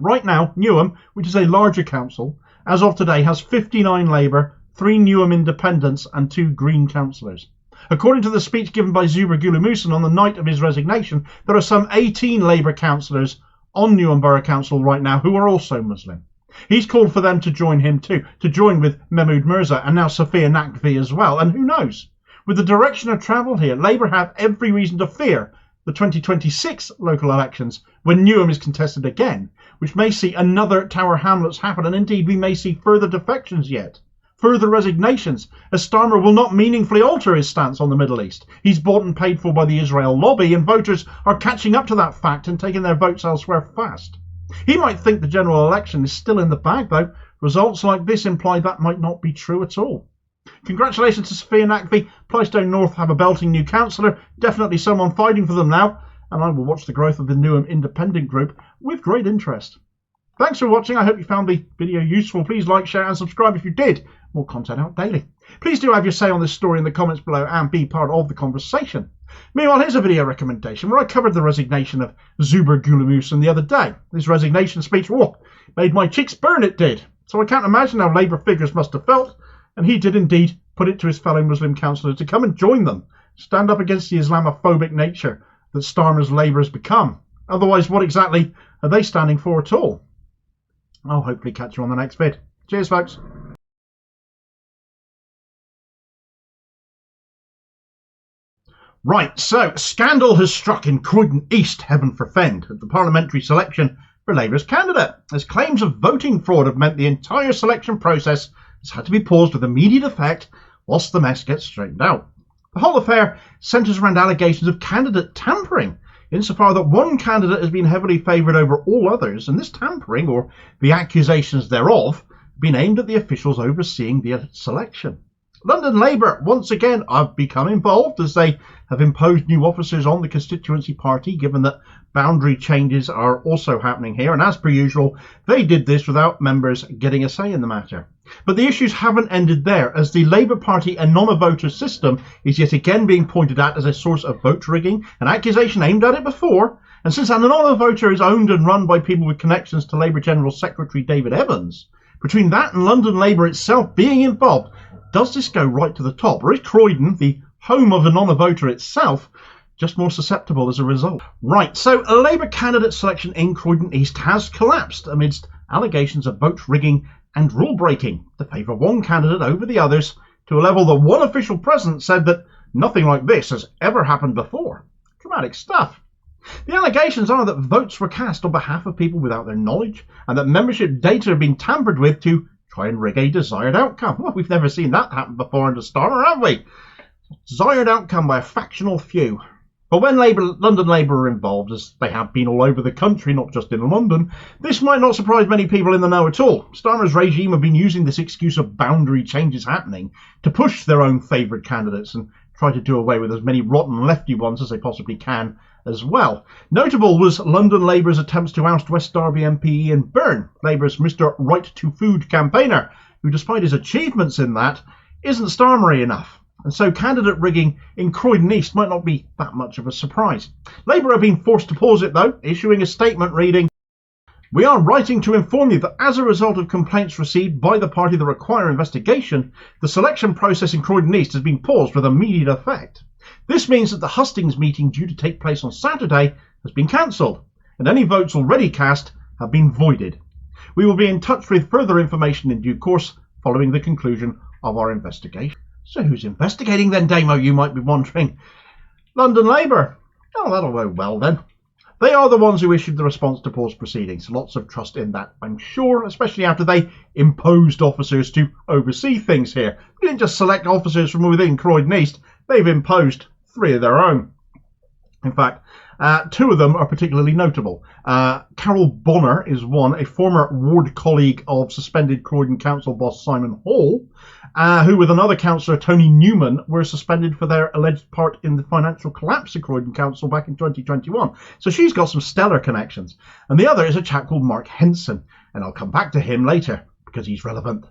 Right now, Newham, which is a larger council, as of today has 59 Labour, 3 Newham independents and 2 Green councillors. According to the speech given by Zubair Gulumusen on the night of his resignation, there are some 18 Labour councillors on Newham Borough Council right now who are also Muslim. He's called for them to join him too, to join with Mahmoud Mirza and now Sophia Naqvi as well. And who knows? With the direction of travel here, Labour have every reason to fear the 2026 local elections, when Newham is contested again, which may see another Tower Hamlets happen, and indeed we may see further defections yet. Further resignations, as Starmer will not meaningfully alter his stance on the Middle East. He's bought and paid for by the Israel lobby, and voters are catching up to that fact and taking their votes elsewhere fast. He might think the general election is still in the bag, though. Results like this imply that might not be true at all. Congratulations to Sophia Naqvi. Plystone North have a belting new councillor, definitely someone fighting for them now, and I will watch the growth of the Newham Independent Group with great interest. Thanks for watching. I hope you found the video useful. Please like, share and subscribe if you did. More content out daily. Please do have your say on this story in the comments below and be part of the conversation. Meanwhile, here's a video recommendation where I covered the resignation of Zubair Gulumusen the other day. This resignation speech, made my cheeks burn, it did. So I can't imagine how Labour figures must have felt, and he did indeed put it to his fellow Muslim councillors to come and join them, stand up against the Islamophobic nature that Starmer's Labour has become. Otherwise, what exactly are they standing for at all? I'll hopefully catch you on the next vid. Cheers, folks. Right, so scandal has struck in Croydon East, heaven forfend, at the parliamentary selection for Labour's candidate, as claims of voting fraud have meant the entire selection process has had to be paused with immediate effect whilst the mess gets straightened out. The whole affair centres around allegations of candidate tampering, insofar that one candidate has been heavily favoured over all others, and this tampering, or the accusations thereof, have been aimed at the officials overseeing the selection. London Labour once again have become involved, as they have imposed new officers on the constituency party, given that boundary changes are also happening here, and as per usual, they did this without members getting a say in the matter. But the issues haven't ended there, as the Labour Party anonymous-voter system is yet again being pointed at as a source of vote rigging, an accusation aimed at it before, and since an anonymous voter is owned and run by people with connections to Labour General Secretary David Evans, between that and London Labour itself being involved, does this go right to the top, or is Croydon, the home of anonymous voter itself, just more susceptible as a result? Right, so a Labour candidate selection in Croydon East has collapsed amidst allegations of vote rigging and rule breaking to favour one candidate over the others, to a level that one official present said that nothing like this has ever happened before. Dramatic stuff. The allegations are that votes were cast on behalf of people without their knowledge, and that membership data had been tampered with to try and rig a desired outcome. Well, we've never seen that happen before under Starmer, have we? Desired outcome by a factional few. But when London Labour are involved, as they have been all over the country, not just in London, this might not surprise many people in the know at all. Starmer's regime have been using this excuse of boundary changes happening to push their own favoured candidates and try to do away with as many rotten lefty ones as they possibly can as well. Notable was London Labour's attempts to oust West Derby MP Ian Byrne, Labour's Mr Right to Food campaigner, who despite his achievements in that, isn't Starmery enough. And so candidate rigging in Croydon East might not be that much of a surprise. Labour have been forced to pause it though, issuing a statement reading, "We are writing to inform you that as a result of complaints received by the party that require investigation, the selection process in Croydon East has been paused with immediate effect. This means that the hustings meeting due to take place on Saturday has been cancelled, and any votes already cast have been voided. We will be in touch with further information in due course following the conclusion of our investigation." So who's investigating then, Damo, you might be wondering? London Labour. Oh, that'll go well then. They are the ones who issued the response to pause proceedings. Lots of trust in that, I'm sure, especially after they imposed officers to oversee things here. They didn't just select officers from within Croydon East, they've imposed 3 of their own. In fact, 2 of them are particularly notable. Carol Bonner is one, a former ward colleague of suspended Croydon Council boss Simon Hall, who with another councillor, Tony Newham, were suspended for their alleged part in the financial collapse of Croydon Council back in 2021. So she's got some stellar connections. And the other is a chap called Mark Henson, and I'll come back to him later because he's relevant.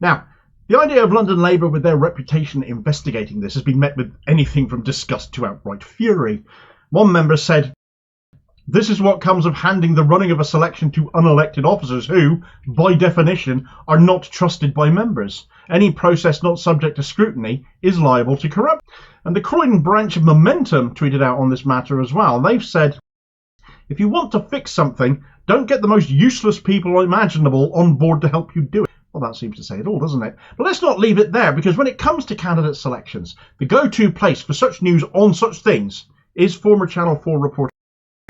Now, the idea of London Labour with their reputation investigating this has been met with anything from disgust to outright fury. One member said, "This is what comes of handing the running of a selection to unelected officers who, by definition, are not trusted by members. Any process not subject to scrutiny is liable to corruption." And the Croydon branch of Momentum tweeted out on this matter as well. They've said, "If you want to fix something, don't get the most useless people imaginable on board to help you do it." Well, that seems to say it all, doesn't it? But let's not leave it there, because when it comes to candidate selections, the go-to place for such news on such things is former Channel 4 reporter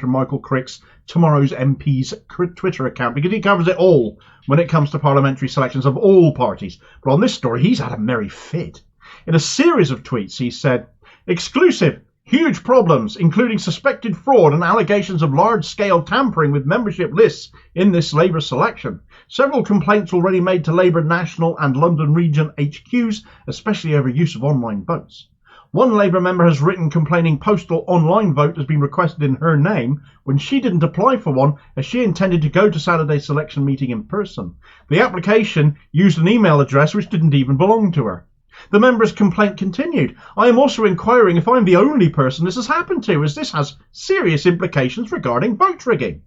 Michael Crick's Tomorrow's MPs Twitter account, because he covers it all when it comes to parliamentary selections of all parties. But on this story, he's had a merry fit. In a series of tweets, he said, "Exclusive, huge problems, including suspected fraud and allegations of large-scale tampering with membership lists in this Labour selection. Several complaints already made to Labour national and London region HQs, especially over use of online votes. One Labour member has written complaining postal online vote has been requested in her name when she didn't apply for one, as she intended to go to Saturday's selection meeting in person. The application used an email address which didn't even belong to her." The member's complaint continued, "I am also inquiring if I'm the only person this has happened to, as this has serious implications regarding vote rigging."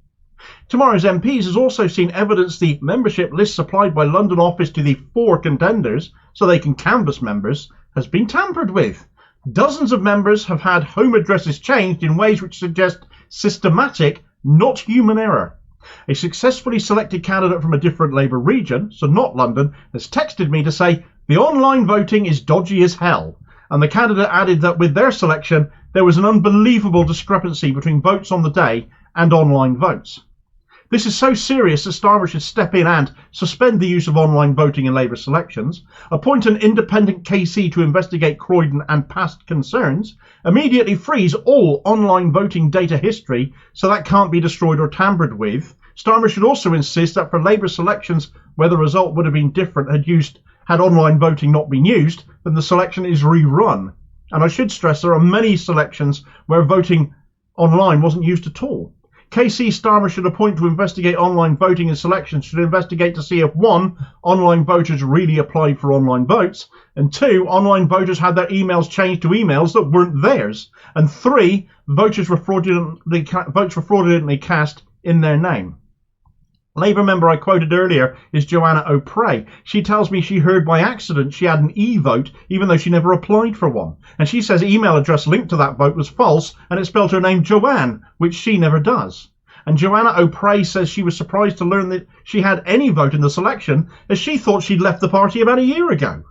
Tomorrow's MPs has also seen evidence the membership list supplied by London office to the 4 contenders, so they can canvass members, has been tampered with. Dozens of members have had home addresses changed in ways which suggest systematic, not human error. A successfully selected candidate from a different Labour region, so not London, has texted me to say the online voting is dodgy as hell, and the candidate added that with their selection there was an unbelievable discrepancy between votes on the day and online votes. This is so serious that Starmer should step in and suspend the use of online voting in Labour selections, appoint an independent KC to investigate Croydon and past concerns, immediately freeze all online voting data history so that can't be destroyed or tampered with. Starmer should also insist that for Labour selections where the result would have been different had online voting not been used, then the selection is rerun. And I should stress there are many selections where voting online wasn't used at all. KC Starmer should appoint to investigate online voting and selections should investigate to see if 1. Online voters really applied for online votes, and 2. Online voters had their emails changed to emails that weren't theirs, and 3. Votes were fraudulently cast in their name. Labour member I quoted earlier is Joanna O'Prey. She tells me she heard by accident she had an e-vote even though she never applied for one. And she says email address linked to that vote was false and it spelled her name Joanne, which she never does. And Joanna O'Prey says she was surprised to learn that she had any vote in the selection as she thought she'd left the party about a year ago.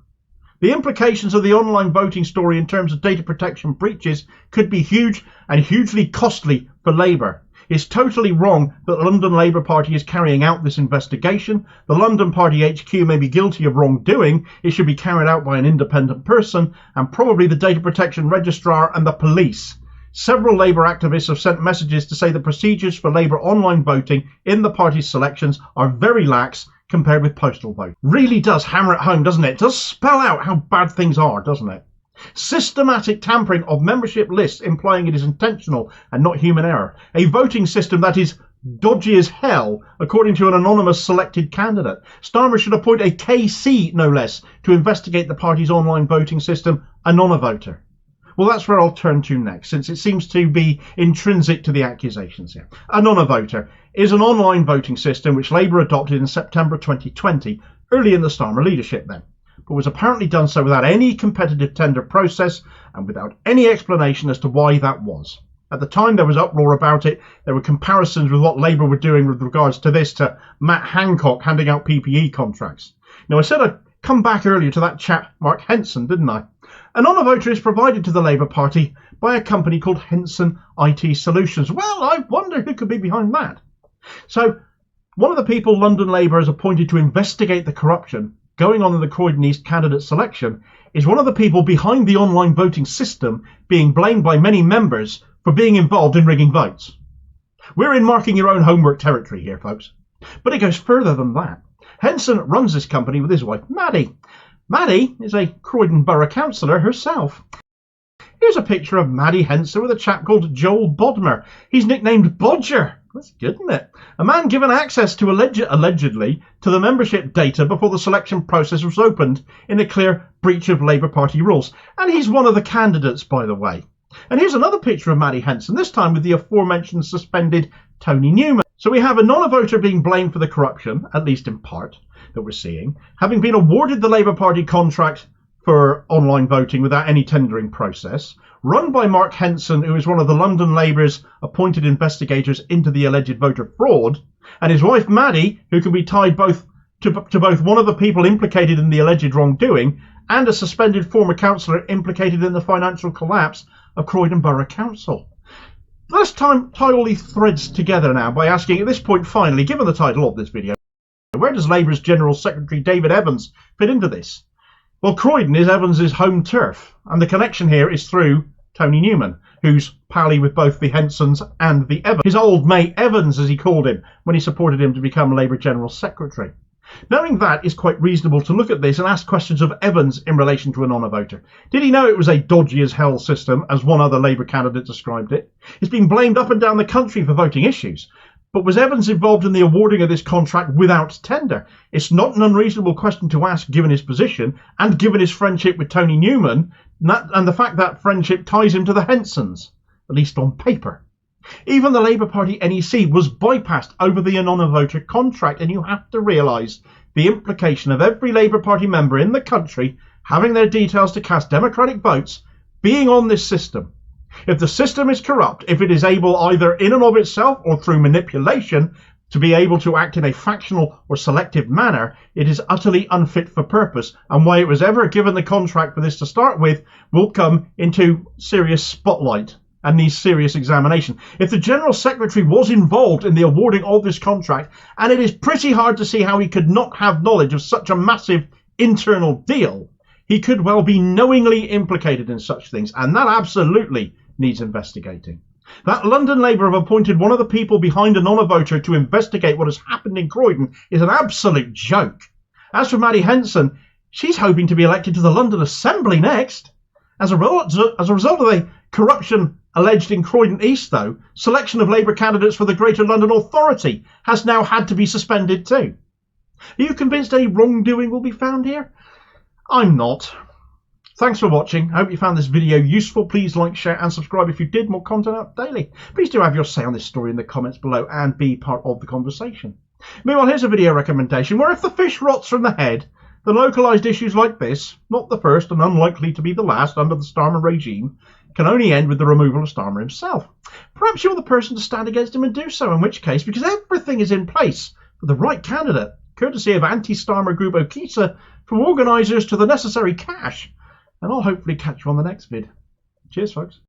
The implications of the online voting story in terms of data protection breaches could be huge and hugely costly for Labour. It's totally wrong that the London Labour Party is carrying out this investigation. The London Party HQ may be guilty of wrongdoing. It should be carried out by an independent person and probably the data protection registrar and the police. Several Labour activists have sent messages to say the procedures for Labour online voting in the party's selections are very lax compared with postal voting. Really does hammer it home, doesn't it? It does spell out how bad things are, doesn't it? Systematic tampering of membership lists, implying it is intentional and not human error. A voting system that is dodgy as hell, according to an anonymous selected candidate. Starmer should appoint a KC, no less, to investigate the party's online voting system, a non-voter. Well, that's where I'll turn to next, since it seems to be intrinsic to the accusations here. A non-voter is an online voting system which Labour adopted in September 2020, early in the Starmer leadership then, but was apparently done so without any competitive tender process and without any explanation as to why that was. At the time there was uproar about it. There were comparisons with what Labour were doing with regards to this to Matt Hancock handing out PPE contracts. Now, I said I'd come back earlier to that chap Mark Henson, didn't I? A non-voter is provided to the Labour Party by a company called Henson IT Solutions. Well, I wonder who could be behind that. So, one of the people London Labour has appointed to investigate the corruption going on in the Croydon East candidate selection is one of the people behind the online voting system, being blamed by many members for being involved in rigging votes. We're in marking your own homework territory here, folks. But it goes further than that. Henson runs this company with his wife, Maddie. Maddie is a Croydon Borough Councillor herself. Here's a picture of Maddie Henson with a chap called Joel Bodmer. He's nicknamed Bodger. That's good, isn't it? A man given access to allegedly to the membership data before the selection process was opened in a clear breach of Labour Party rules. And he's one of the candidates, by the way. And here's another picture of Maddie Henson, this time with the aforementioned suspended Tony Newham. So we have a non-voter being blamed for the corruption, at least in part, that we're seeing, having been awarded the Labour Party contract for online voting without any tendering process, run by Mark Henson, who is one of the London Labour's appointed investigators into the alleged voter fraud, and his wife Maddie, who can be tied to both one of the people implicated in the alleged wrongdoing and a suspended former councillor implicated in the financial collapse of Croydon Borough Council. Let's tie all these threads together now by asking at this point, finally, given the title of this video, where does Labour's General Secretary David Evans fit into this? Well, Croydon is Evans' home turf, and the connection here is through Tony Newham, who's pally with both the Hensons and the Evans. His old mate Evans, as he called him, when he supported him to become Labour General Secretary. Knowing that, it's quite reasonable to look at this and ask questions of Evans in relation to a non-voter. Did he know it was a dodgy as hell system, as one other Labour candidate described it? He's been blamed up and down the country for voting issues. But was Evans involved in the awarding of this contract without tender? It's not an unreasonable question to ask given his position and given his friendship with Tony Newham and the fact that friendship ties him to the Hensons, at least on paper. Even the Labour Party NEC was bypassed over the non-voter contract, and you have to realise the implication of every Labour Party member in the country having their details to cast democratic votes being on this system. If the system is corrupt, if it is able either in and of itself or through manipulation to be able to act in a factional or selective manner, it is utterly unfit for purpose, and why it was ever given the contract for this to start with will come into serious spotlight and needs serious examination. If the General Secretary was involved in the awarding of this contract, and it is pretty hard to see how he could not have knowledge of such a massive internal deal, he could well be knowingly implicated in such things, and that absolutely needs investigating. That London Labour have appointed one of the people behind a non-voter to investigate what has happened in Croydon is an absolute joke. As for Maddie Henson, she's hoping to be elected to the London Assembly next. As a result of the corruption alleged in Croydon East, though, selection of Labour candidates for the Greater London Authority has now had to be suspended too. Are you convinced any wrongdoing will be found here? I'm not. Thanks for watching. I hope you found this video useful. Please like, share and subscribe if you did. More content up daily. Please do have your say on this story in the comments below and be part of the conversation. Meanwhile, here's a video recommendation where if the fish rots from the head, then localised issues like this, not the first and unlikely to be the last under the Starmer regime, can only end with the removal of Starmer himself. Perhaps you're the person to stand against him and do so, in which case, because everything is in place for the right candidate, courtesy of anti-Starmer group OISA, from organisers to the necessary cash, and I'll hopefully catch you on the next vid. Cheers, folks.